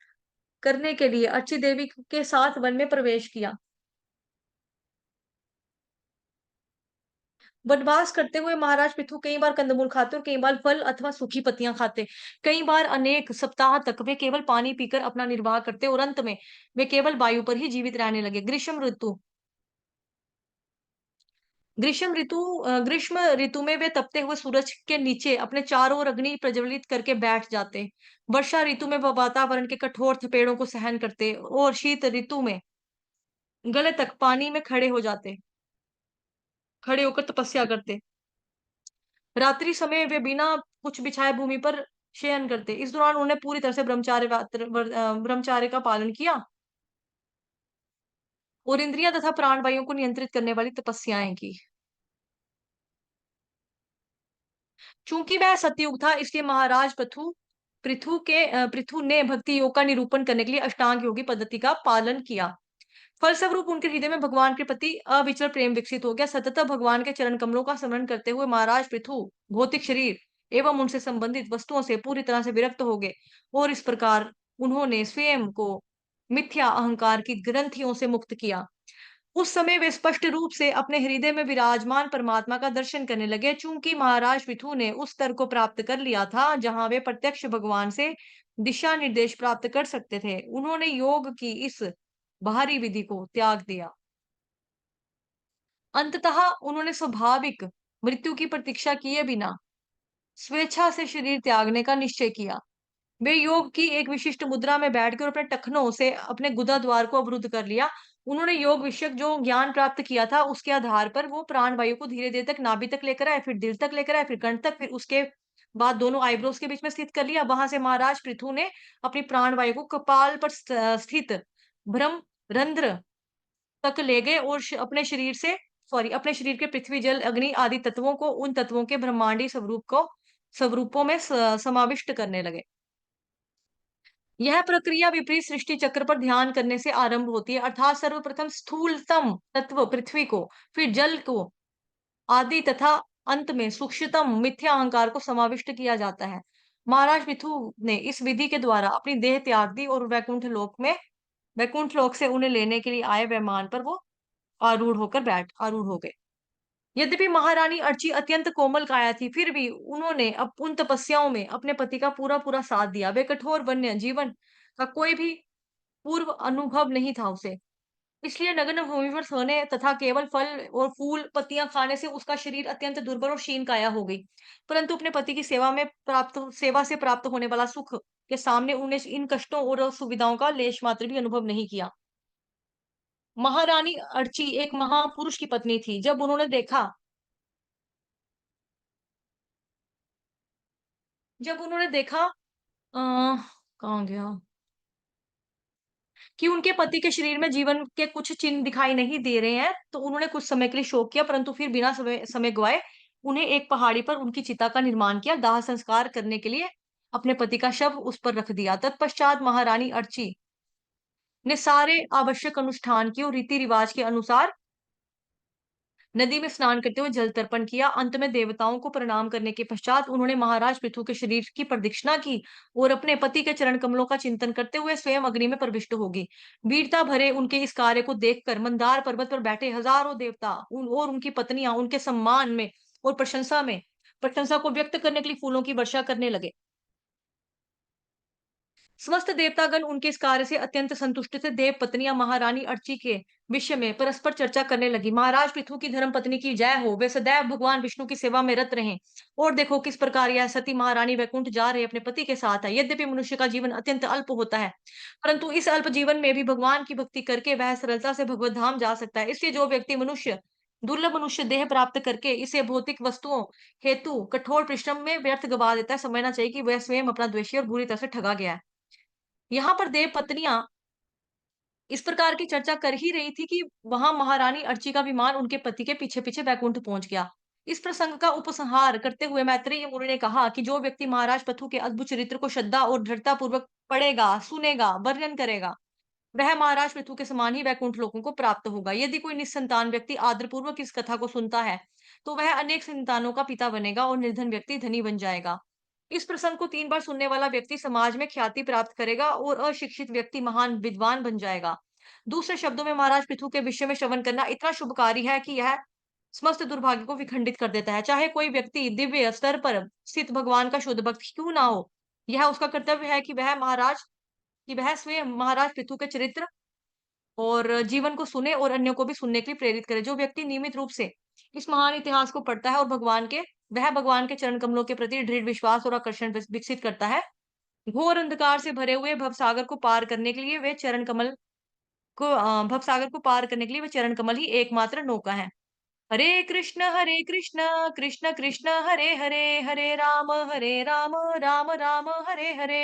करने के लिए अर्ची देवी के साथ वन में प्रवेश किया। वनवास करते हुए महाराज पृथु कई बार कंदमूल खाते और कई बार फल अथवा सूखी पत्तियां खाते। कई बार अनेक सप्ताह तक वे केवल पानी पीकर अपना निर्वाह करते और अंत में वे केवल वायु पर ही जीवित रहने लगे। ग्रीष्म ऋतु में वे तपते हुए सूरज के नीचे अपने चारों ओर अग्नि प्रज्वलित करके बैठ जाते। वर्षा ऋतु में वह वातावरण के कठोर थपेड़ों को सहन करते और शीत ऋतु में गले तक पानी में खड़े होकर तपस्या करते। रात्रि समय वे बिना कुछ बिछाए भूमि पर शयन करते। इस दौरान उन्होंने पूरी तरह से ब्रह्मचार्य का पालन किया और इंद्रियां तथा प्राणवायुओं को नियंत्रित करने वाली तपस्याएं की। चूंकि वह सतयुग था, इसलिए महाराज पृथु ने भक्ति योग का निरूपण करने के लिए अष्टांग योगी पद्धति का पालन किया। फलस्वरूप उनके हृदय में भगवान के प्रति अविचल प्रेम विकसित हो गया। सतत भगवान के चरण कमलों का स्मरण करते हुए महाराज पृथु भौतिक शरीर एवं उनसे संबंधित वस्तुओं से पूरी तरह से विरक्त हो गए और इस प्रकार उन्होंने स्वयं को मिथ्या अहंकार की ग्रंथियों से मुक्त किया। उस समय वे स्पष्ट रूप से अपने हृदय में विराजमान परमात्मा का दर्शन करने लगे। चूंकि महाराज पृथु ने उस स्तर को प्राप्त कर लिया था जहां वे प्रत्यक्ष भगवान से दिशा निर्देश प्राप्त कर सकते थे, उन्होंने योग की इस बाहरी विधि को त्याग दिया। अंततः उन्होंने स्वाभाविक मृत्यु की प्रतीक्षा किए बिना स्वेच्छा से शरीर त्यागने का निश्चय किया। वे योग की एक विशिष्ट मुद्रा में बैठकर अपने टखनों से अपने गुदा द्वार को अवरुद्ध कर लिया। उन्होंने योग विषयक जो ज्ञान प्राप्त किया था उसके आधार पर वो प्राण वायु को धीरे धीरे तक नाभि तक लेकर आए, फिर दिल तक लेकर आए, फिर कंठ तक, फिर उसके बाद दोनों आईब्रोज के बीच में स्थित कर लिया। वहां से महाराज पृथु ने अपनी प्राण वायु को कपाल पर स्थित ब्रह्म रंध्र तक ले गए और अपने शरीर के पृथ्वी जल अग्नि आदि तत्वों को उन तत्वों के ब्रह्मांडी स्वरूपों में समाविष्ट करने लगे। यह प्रक्रिया विपरीत सृष्टि चक्र पर ध्यान करने से आरंभ होती है, अर्थात सर्वप्रथम स्थूलतम तत्व पृथ्वी को, फिर जल को आदि तथा अंत में सूक्ष्मतम मिथ्या अहंकार को समाविष्ट किया जाता है। महाराज पृथु ने इस विधि के द्वारा अपनी देह त्याग दी और वैकुंठ लोक से उन्हें लेने के लिए आए विमान पर वो आरूढ़ हो गए। यद्यपि महारानी अर्ची अत्यंत कोमल काया थी, फिर भी उन्होंने उन तपस्याओं में अपने पति का पूरा पूरा साथ दिया। वे कठोर वन्य जीवन का कोई भी पूर्व अनुभव नहीं था उसे, इसलिए नग्न भूमि पर सोने तथा केवल फल और फूल पत्तियां खाने से उसका शरीर अत्यंत दुर्बल और क्षीण काया हो गई। परंतु अपने पति की सेवा से प्राप्त होने वाला सुख के सामने उन्हें इन कष्टों और सुविधाओं का लेश मात्र भी अनुभव नहीं किया। महारानी अर्ची एक महापुरुष की पत्नी थी। जब उन्होंने देखा कहाँ गया कि उनके पति के शरीर में जीवन के कुछ चिन्ह दिखाई नहीं दे रहे हैं, तो उन्होंने कुछ समय के लिए शोक किया, परंतु फिर बिना समय गवाए उन्हें एक पहाड़ी पर उनकी चिता का निर्माण किया। दाह संस्कार करने के लिए अपने पति का शव उस पर रख दिया। तत्पश्चात महारानी अर्ची ने सारे आवश्यक अनुष्ठान किए और रीति रिवाज के अनुसार नदी में स्नान करते हुए जल तर्पण किया। अंत में देवताओं को प्रणाम करने के पश्चात उन्होंने महाराज पृथु के शरीर की प्रदक्षिणा की और अपने पति के चरण कमलों का चिंतन करते हुए स्वयं अग्नि में प्रविष्ट होगी। वीरता भरे उनके इस कार्य को देखकर मंदार पर्वत पर बैठे हजारों देवता और उनकी पत्नियां उनके सम्मान में और प्रशंसा को व्यक्त करने के लिए फूलों की वर्षा करने लगे। समस्त देवतागण उनके इस कार्य से अत्यंत संतुष्ट थे। देव पत्नियां महारानी अर्ची के विषय में परस्पर चर्चा करने लगी। महाराज पृथु की धर्म पत्नी की जय हो, वे सदैव भगवान विष्णु की सेवा में रत रहें। और देखो किस प्रकार यह सती महारानी वैकुंठ जा रहे अपने पति के साथ है। यद्यपि मनुष्य का जीवन अत्यंत अल्प होता है, परंतु इस अल्प जीवन में भी भगवान की भक्ति करके वह सरलता से भगवत धाम जा सकता है। इसलिए जो व्यक्ति दुर्लभ मनुष्य देह प्राप्त करके इसे भौतिक वस्तुओं हेतु कठोर परिश्रम में व्यर्थ गवा देता है, समझना चाहिए कि वह स्वयं अपना द्वेषी और बुरी तरह से ठगा गया है। यहाँ पर देव पत्नियां इस प्रकार की चर्चा कर ही रही थी कि वहां महारानी अर्ची का विमान उनके पति के पीछे पीछे बैकुंठ पहुंच गया। इस प्रसंग का उपसंहार करते हुए मैत्रेय मुनि ने कहा कि जो व्यक्ति महाराज पृथु के अद्भुत चरित्र को श्रद्धा और दृढ़ता पूर्वक पढ़ेगा, सुनेगा, वर्णन करेगा, वह महाराज पृथु के समान ही वैकुंठ लोकों को प्राप्त होगा। यदि कोई निस्संतान व्यक्ति आदरपूर्वक इस कथा को सुनता है, तो वह अनेक संतानों का पिता बनेगा और निर्धन व्यक्ति धनी बन जाएगा। इस प्रसंग को 3 बार सुनने वाला व्यक्ति समाज में ख्याति प्राप्त करेगा और अशिक्षित व्यक्ति महान विद्वान बन जाएगा। दूसरे शब्दों में महाराज पृथु के विषय में श्रवण करना इतना शुभकारी है कि यह समस्त दुर्भाग्य को विखंडित कर देता है। चाहे कोई व्यक्ति दिव्य स्तर पर स्थित भगवान का शुद्ध भक्त क्यों ना हो, यह उसका कर्तव्य है कि वह स्वयं महाराज पृथु के चरित्र और जीवन को सुने और अन्यों को भी सुनने के लिए प्रेरित करे। जो व्यक्ति नियमित रूप से इस महान इतिहास को पढ़ता है और भगवान के चरण कमलों के प्रति दृढ़ विश्वास और आकर्षण विकसित करता है। घोर अंधकार से भरे हुए भवसागर को पार करने के लिए वे चरण कमल ही एकमात्र नौका है। हरे कृष्ण, कृष्ण कृष्ण हरे हरे, हरे राम, राम राम, हरे हरे।